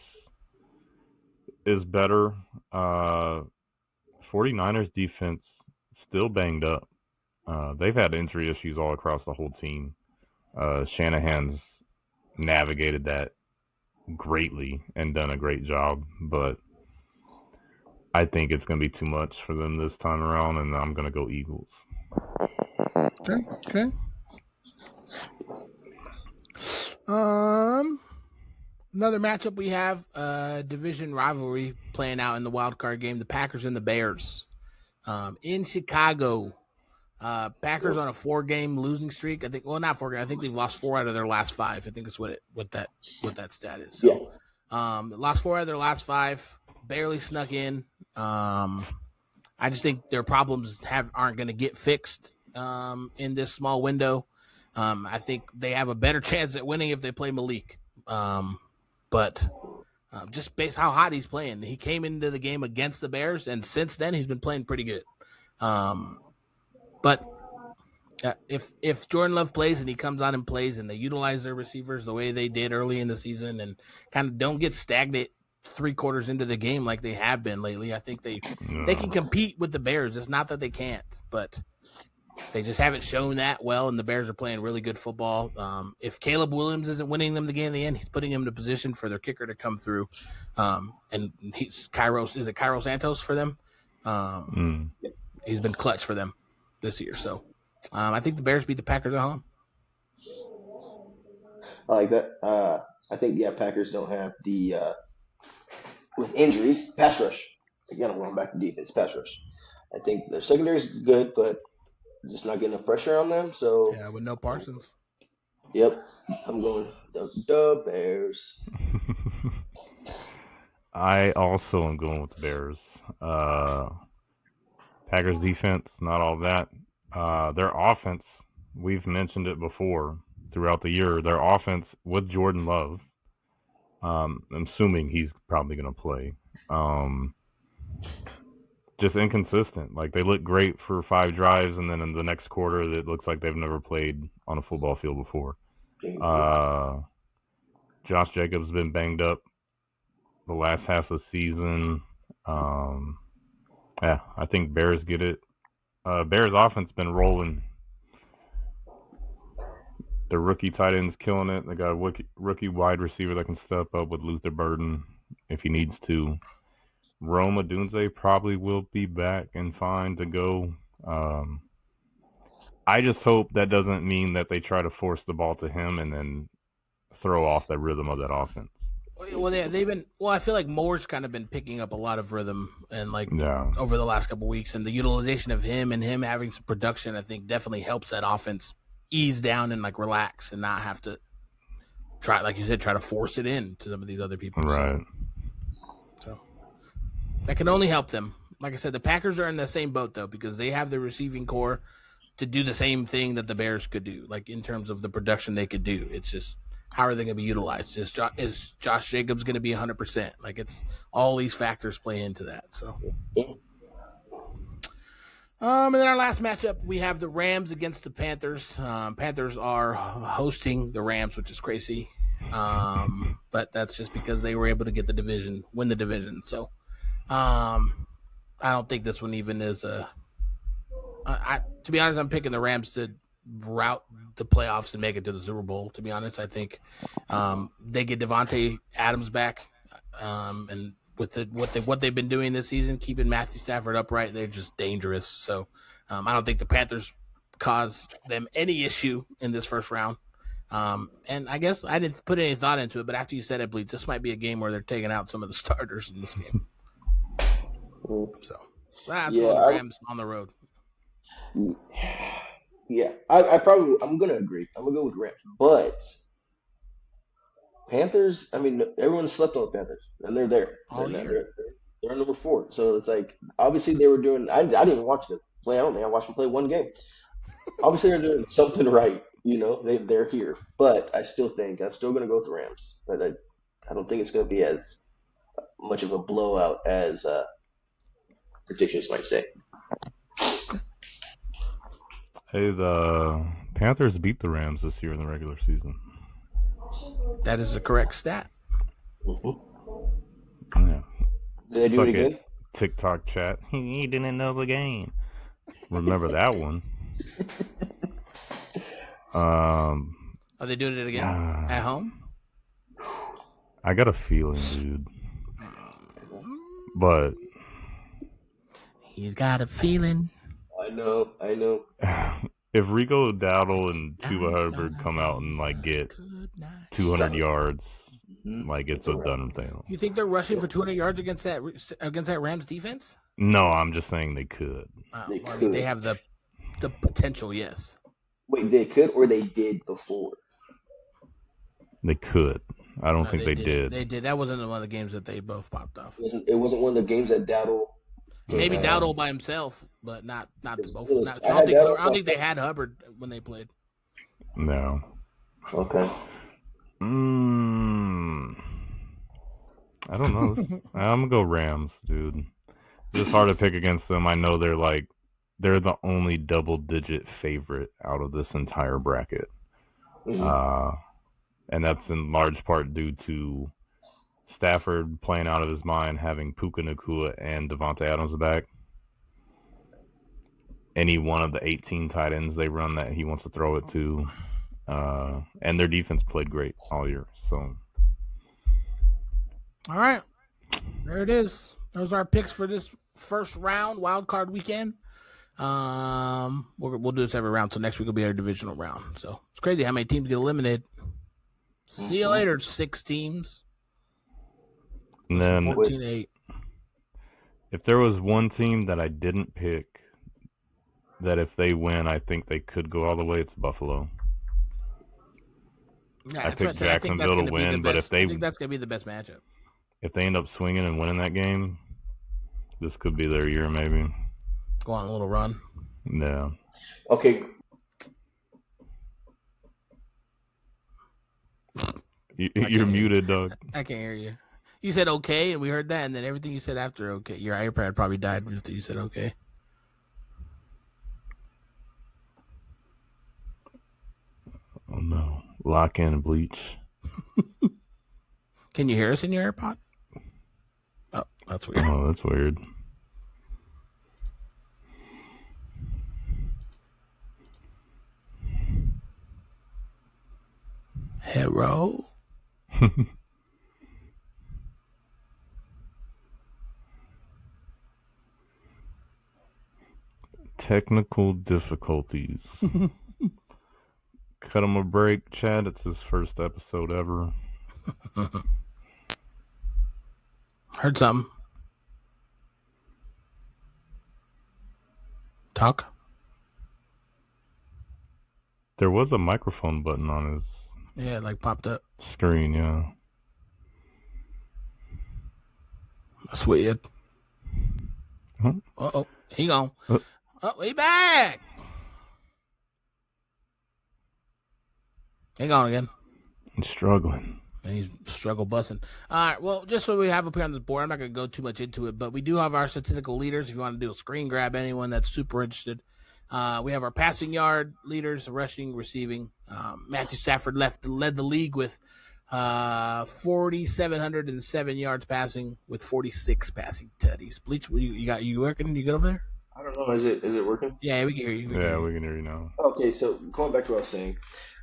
is better. 49ers defense still banged up. They've had injury issues all across the whole team. Shanahan's navigated that greatly and done a great job, but I think it's going to be too much for them this time around, and I'm going to go Eagles. Okay. Another matchup we have, division rivalry playing out in the wild card game, the Packers and the Bears. In Chicago, Packers on a 4-game losing streak. I think, well, not 4 games. I think they've lost 4 out of their last 5. I think that's what that stat is. So, lost 4 out of their last 5. Barely snuck in. I just think their problems aren't going to get fixed in this small window. I think they have a better chance at winning if they play Malik. But just based how hot he's playing, he came into the game against the Bears, and since then he's been playing pretty good. But if Jordan Love plays and he comes on and plays and they utilize their receivers the way they did early in the season and kind of don't get stagnant 3 quarters into the game like they have been lately, I think they can compete with the Bears. It's not that they can't, but they just haven't shown that well, and the Bears are playing really good football. If Caleb Williams isn't winning them the game in the end, he's putting him in a position for their kicker to come through. And he's Cairo Santos for them? He's been clutch for them this year. So I think the Bears beat the Packers at home. I like that. I think, Packers don't have the with injuries, pass rush. Again, I'm going back to defense, pass rush. I think their secondary is good, but just not getting enough pressure on them. So with no Parsons. Yep, I'm going the Bears. I also am going with the Bears. Packers defense, not all that. Their offense, we've mentioned it before throughout the year. Their offense with Jordan Love, I'm assuming he's probably going to play. Just inconsistent. Like, they look great for 5 drives, and then in the next quarter, it looks like they've never played on a football field before. Josh Jacobs has been banged up the last half of the season. I think Bears get it. Bears offense been rolling. The rookie tight end's killing it. They got a rookie wide receiver that can step up with Luther Burden if he needs to. Rome Odunze probably will be back and fine to go. I just hope that doesn't mean that they try to force the ball to him and then throw off the rhythm of that offense. Well, they've been. Well, I feel like Moore's kind of been picking up a lot of rhythm and over the last couple of weeks, and the utilization of him and him having some production, I think, definitely helps that offense ease down and relax and not have to try, like you said, try to force it in to some of these other people. Right. So that can only help them. Like I said, the Packers are in the same boat though, because they have the receiving core to do the same thing that the Bears could do, like in terms of the production they could do. It's just, how are they going to be utilized? Is Josh Jacobs going to be 100%? Like, it's all these factors play into that. So, and then our last matchup, we have the Rams against the Panthers. Panthers are hosting the Rams, which is crazy. But that's just because they were able to get win the division. So, I don't think this one even is to be honest, I'm picking the Rams to route the playoffs and make it to the Super Bowl. To be honest, I think they get Devontae Adams back, and with what they've been doing this season, keeping Matthew Stafford upright, they're just dangerous. So I don't think the Panthers cause them any issue in this first round. And I guess I didn't put any thought into it, but after you said it, Bleach, this might be a game where they're taking out some of the starters in this game. So I'm going to Rams on the road. Yeah, I'm gonna agree. I'm gonna go with Rams, but Panthers. I mean, everyone slept on the Panthers, and they're there. They're number 4. So it's like obviously they were doing. I didn't even watch them play. I don't think I watched them play one game. Obviously they're doing something right. You know, they're here, but I still think I'm still gonna go with the Rams. But I don't think it's gonna be as much of a blowout as predictions might say. Hey, the Panthers beat the Rams this year in the regular season. That is a correct stat. Mm-hmm. Yeah. Did they do it again? TikTok chat. He didn't know the game. Remember that one? Are they doing it again at home? I got a feeling, dude. But he's got a feeling. I know. If Rico Dowdle and Chuba Hubbard come out and get 200 yards, it's a done thing. You think they're rushing for 200 yards against that Rams defense? No, I'm just saying they could. They have the potential, yes. Wait, they could or they did before? They could. I don't think they did. They did. That wasn't one of the games that they both popped off. It wasn't one of the games that Dowdle. Maybe Dowdle by himself, but not the both. I don't think they had Hubbard when they played. No. Okay. I don't know. I'm gonna go Rams, dude. It's hard to pick against them. I know they're the only double-digit favorite out of this entire bracket, and that's in large part due to Stafford playing out of his mind, having Puka Nacua and Devontae Adams back. Any one of the 18 tight ends they run that he wants to throw it to. And their defense played great all year. So, all right. There it is. Those are our picks for this first round, wild card weekend. We'll do this every round, so next week will be our divisional round. So it's crazy how many teams get eliminated. See you later, 6 teams. And then 14-8. If there was one team that I didn't pick, that if they win, I think they could go all the way, it's Buffalo. Yeah, I picked Jacksonville to win, but if I think that's going to be the best matchup. If they end up swinging and winning that game, this could be their year, maybe. Go on a little run. Yeah. Okay. You're muted, Doug. I can't hear you. You said okay, and we heard that, and then everything you said after okay. Your iPad probably died after you said okay. Oh, no. Lock in, Bleach. Can you hear us in your AirPod? Oh, that's weird. Oh, that's weird. Hello? Technical difficulties. Cut him a break, Chad. It's his first episode ever. Heard something. Talk. There was a microphone button on his popped up screen, yeah. That's weird. Huh? Uh-oh. He gone. Oh, he back. He gone again. He's struggling. He's struggle busting. All right, well, just so we have up here on this board, I'm not going to go too much into it, but we do have our statistical leaders. If you want to do a screen grab, anyone that's super interested. We have our passing yard leaders, rushing, receiving. Matthew Stafford led the league with 4,707 yards passing with 46 passing tutties. Bleach, you working? You good over there? I don't know. Is it working? Yeah, we can hear you. We can hear you now. Okay, so going back to what I was saying.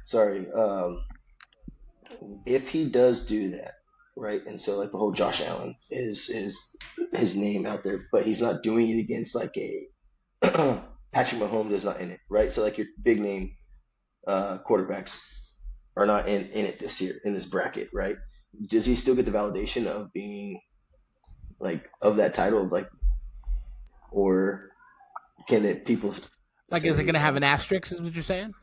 Sorry. If he does do that, right? And so like the whole Josh Allen is his name out there, but he's not doing it against like a Patrick Mahomes is not in it, right? So like your big name quarterbacks are not in it this year in this bracket, right? Does he still get the validation of being like of that title, like, or can it people like, is it going to have an asterisk? Is what you're saying?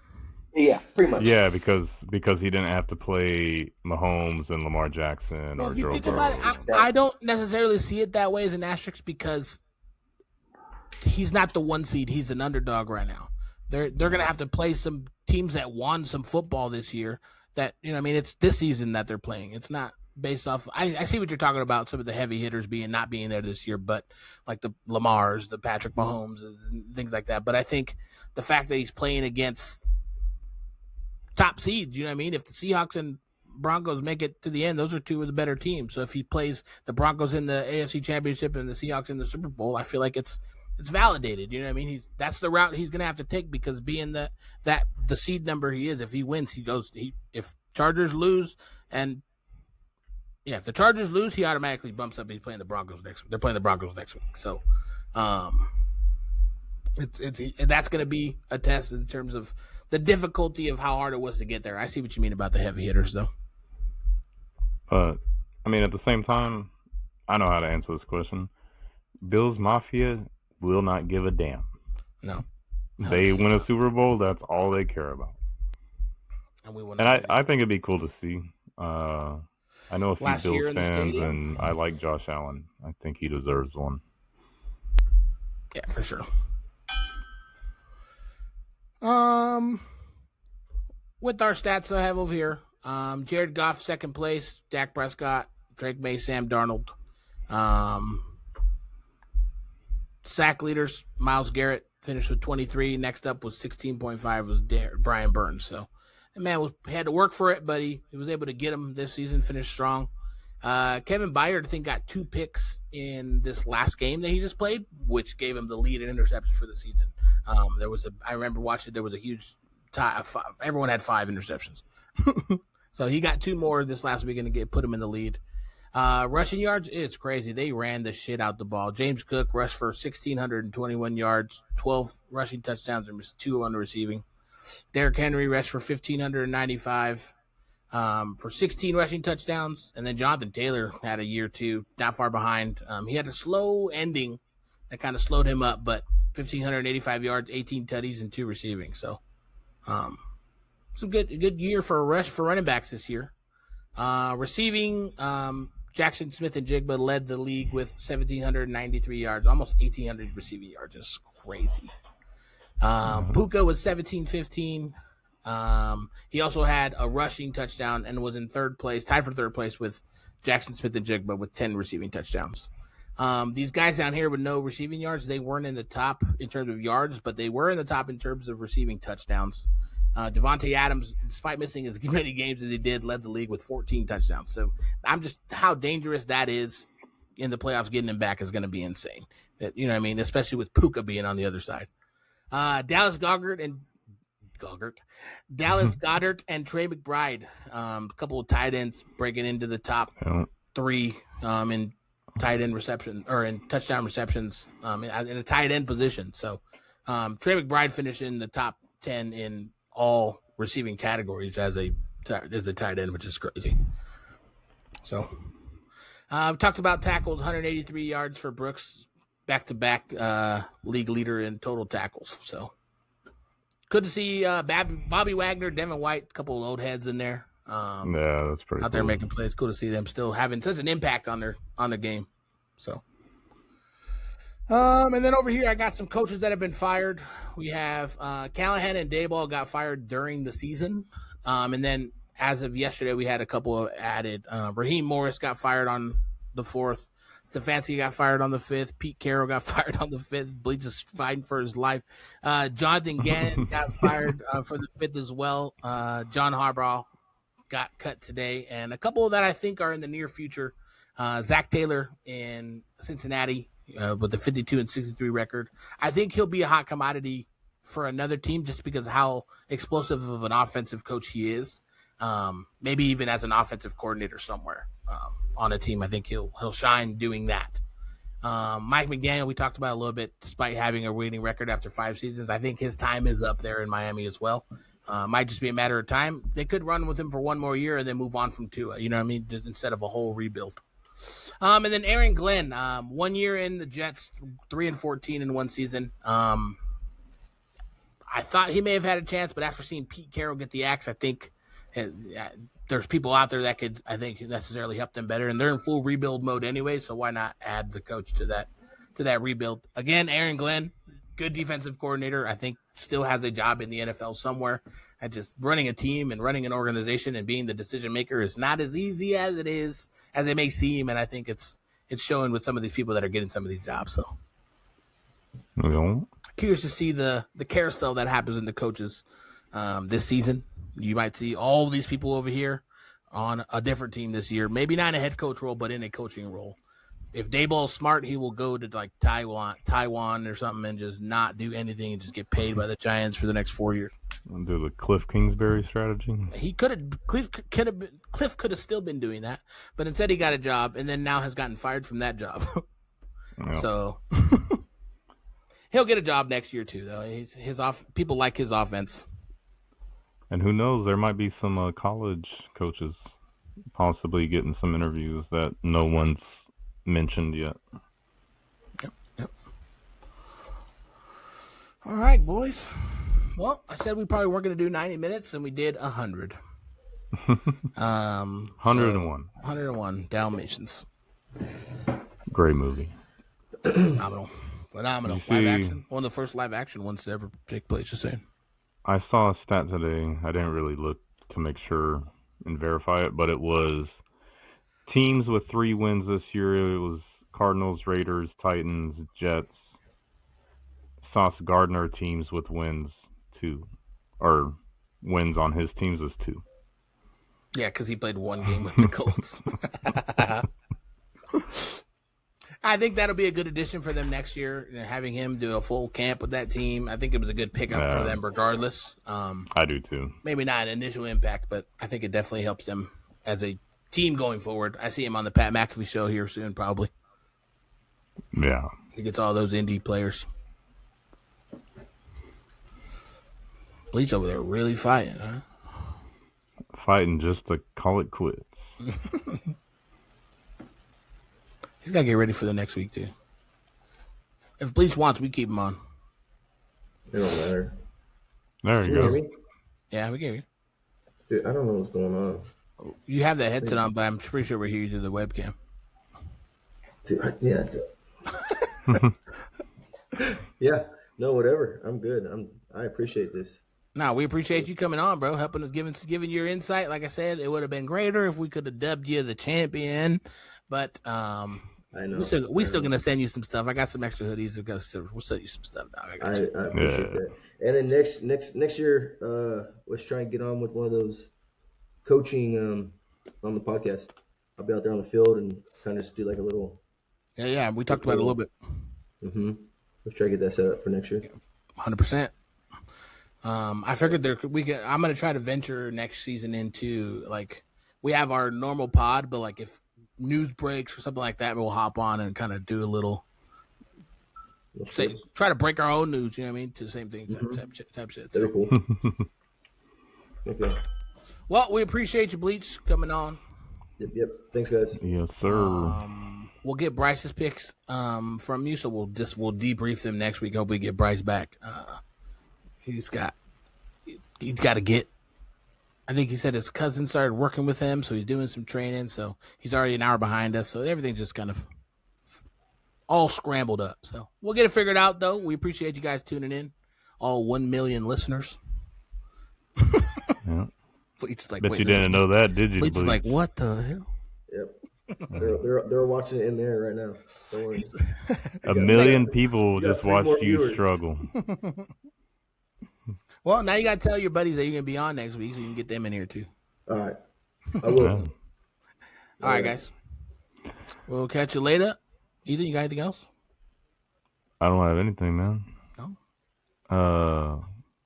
Yeah, pretty much. Yeah, because he didn't have to play Mahomes and Lamar Jackson Well, or if you Joe think Burrow. about it, I don't necessarily see it that way as an asterisk because he's not the one seed. He's an underdog right now. They're going to have to play some teams that won some football this year. That, you know, I mean, it's this season that they're playing. It's not based off. I see what you're talking about. Some of the heavy hitters not being there this year, but like the Lamars, the Patrick Mahomes, and things like that. But I think the fact that he's playing against top seeds, you know what I mean? If the Seahawks and Broncos make it to the end, those are two of the better teams. So if he plays the Broncos in the AFC Championship and the Seahawks in the Super Bowl, I feel like it's validated. You know what I mean? That's the route he's going to have to take because being the seed number he is, if he wins, if Chargers lose and if the Chargers lose, he automatically bumps up. He's playing the Broncos next week. They're playing the Broncos next week. So, that's going to be a test in terms of the difficulty of how hard it was to get there. I see what you mean about the heavy hitters, though. But, I mean, at the same time, I know how to answer this question. Bills Mafia will not give a damn. No. They win a Super Bowl, that's all they care about. And I think it'd be cool to see. I know a few Bills fans, and I like Josh Allen. I think he deserves one. Yeah, for sure. With our stats I have over here, Jared Goff, second place, Dak Prescott, Drake May, Sam Darnold. Sack leaders, Myles Garrett finished with 23. Next up was 16.5 was Brian Burns. So the man had to work for it, but he was able to get him this season, finished strong. Kevin Byard, I think, got 2 picks in this last game that he just played, which gave him the lead in interceptions for the season. I remember watching, there was a huge tie. Everyone had 5 interceptions. So he got 2 more this last weekend to put him in the lead. Rushing yards, it's crazy. They ran the shit out the ball. James Cook rushed for 1,621 yards, 12 rushing touchdowns, and 2 on the receiving. Derrick Henry rushed for 1,595 for 16 rushing touchdowns. And then Jonathan Taylor had a year 2, not far behind. He had a slow ending that kind of slowed him up, but 1,585 yards, 18 tutties, and 2 receiving. So some good year for running backs this year. Receiving, Jackson Smith and Jigba led the league with 1,793 yards, almost 1,800 receiving yards. It's crazy. Puka was 1,715. He also had a rushing touchdown and was in third place, tied for third place with Jackson Smith and Jigba with 10 receiving touchdowns. These guys down here with no receiving yards, they weren't in the top in terms of yards, but they were in the top in terms of receiving touchdowns. Devontae Adams, despite missing as many games as he did, led the league with 14 touchdowns. So I'm just, how dangerous that is in the playoffs, getting him back is going to be insane. You know what I mean? Especially with Puka being on the other side. Dallas Goddard and Trey McBride, a couple of tight ends breaking into the top 3 in tight end reception or in touchdown receptions in a tight end position. So Trey McBride finished in the top 10 in all receiving categories as a tight end, which is crazy. So we talked about tackles, 183 yards for Brooks, back-to-back league leader in total tackles. So good to see Bobby Wagner, Devin White, a couple of load heads in there. Yeah, that's pretty out there making plays. Cool to see them still having such an impact on the game. So, and then over here, I got some coaches that have been fired. We have Callahan and Dayball got fired during the season. And then as of yesterday, we had a couple of added. Raheem Morris got fired on the 4th. Stefanski got fired on the 5th. Pete Carroll got fired on the 5th. Bleach is fighting for his life. Jonathan Gannon got fired for the 5th as well. John Harbaugh got cut today. And a couple that I think are in the near future. Zach Taylor in Cincinnati with the 52-63 record. I think he'll be a hot commodity for another team just because of how explosive of an offensive coach he is. maybe even as an offensive coordinator somewhere on a team. I think he'll shine doing that. Mike McDaniel, we talked about a little bit, despite having a winning record after 5 seasons. I think his time is up there in Miami as well. Might just be a matter of time. They could run with him for one more year and then move on from Tua, you know what I mean, instead of a whole rebuild. And then Aaron Glenn, 1 year in the Jets, 3-14 in one season. I thought he may have had a chance, but after seeing Pete Carroll get the axe, I think there's people out there that could, I think, necessarily help them better. And they're in full rebuild mode anyway, so why not add the coach to that rebuild? Again, Aaron Glenn, good defensive coordinator. I think still has a job in the NFL somewhere. And just running a team and running an organization and being the decision maker is not as easy as it may seem. And I think it's showing with some of these people that are getting some of these jobs. So curious to see the carousel that happens in the coaches this season. You might see all these people over here on a different team this year. Maybe not in a head coach role, but in a coaching role. If Daboll's smart, he will go to like Taiwan or something and just not do anything and just get paid by the Giants for the next 4 years. And do the Cliff Kingsbury strategy. Cliff could have still been doing that, but instead he got a job and then now has gotten fired from that job. Yep. So he'll get a job next year too, though. People like his offense. And who knows? There might be some college coaches possibly getting some interviews that no one's mentioned yet. Yep. All right, boys. Well, I said we probably weren't going to do 90 minutes, and we did 100. 101. 101 Dalmatians. Great movie. Phenomenal. Live action. One of the first live action ones to ever take place, just saying. I saw a stat today. I didn't really look to make sure and verify it, but it was teams with 3 wins this year. It was Cardinals, Raiders, Titans, Jets. Sauce Gardner teams with wins 2, or wins on his teams is 2. Yeah, because he played 1 game with the Colts. I think that'll be a good addition for them next year, having him do a full camp with that team. I think it was a good pickup for them regardless. I do too. Maybe not an initial impact, but I think it definitely helps them as a team going forward. I see him on the Pat McAfee show here soon, probably. Yeah. He gets all those indie players. Bleach over there really fighting, huh? Fighting just to call it quits. He's got to get ready for the next week, too. If Bleach wants, we keep him on. It don't matter. There you go. Yeah, we can hear you. Dude, I don't know what's going on. You have that headset on, but I'm pretty sure we're hearing you through the webcam. Dude, yeah. No, whatever. I'm good. I appreciate this. No, we appreciate you coming on, bro. Helping us, giving your insight. Like I said, it would have been greater if we could have dubbed you the champion. But I know we still gonna send you some stuff. I got some extra hoodies. We'll send you some stuff, dog. I appreciate that. And then next year, let's try and get on with one of those coaching on the podcast. I'll be out there on the field and kind of just do like a little. Yeah. We talked about it a little bit. Mm-hmm. Let's try to get that set up for next year. 100%. I figured I'm gonna try to venture next season into like we have our normal pod, but like if news breaks or something like that, we'll hop on and kind of do a little. Try to break our own news. You know what I mean? To the same thing type shit. Very cool. Okay. Well, we appreciate you, Bleach, coming on. Yep. Thanks, guys. Yes, sir. We'll get Bryce's picks from you, so we'll debrief them next week. Hope we get Bryce back. He's got to get. I think he said his cousin started working with him, so he's doing some training. So he's already an hour behind us. So everything's just kind of all scrambled up. So we'll get it figured out, though. We appreciate you guys tuning in, all 1 million listeners. Yeah. Bleach like, bet you didn't know that, did you? Bleach is like, what the hell? Yep. They're watching it in there right now. Don't worry. 1 million people just watched you struggle. Well, now you got to tell your buddies that you're going to be on next week so you can get them in here too. All right. I will. Yeah. All right, guys. We'll catch you later. Ethan, you got anything else? I don't have anything, man. No?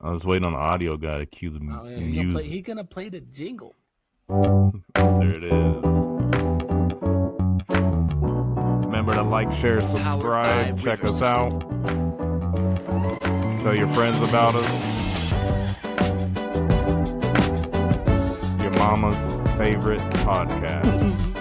I was waiting on the audio guy to cue the music. He's going to play the jingle. There it is. Remember to like, share, subscribe. Check us out. Tell your friends about us. Your mama's favorite podcast.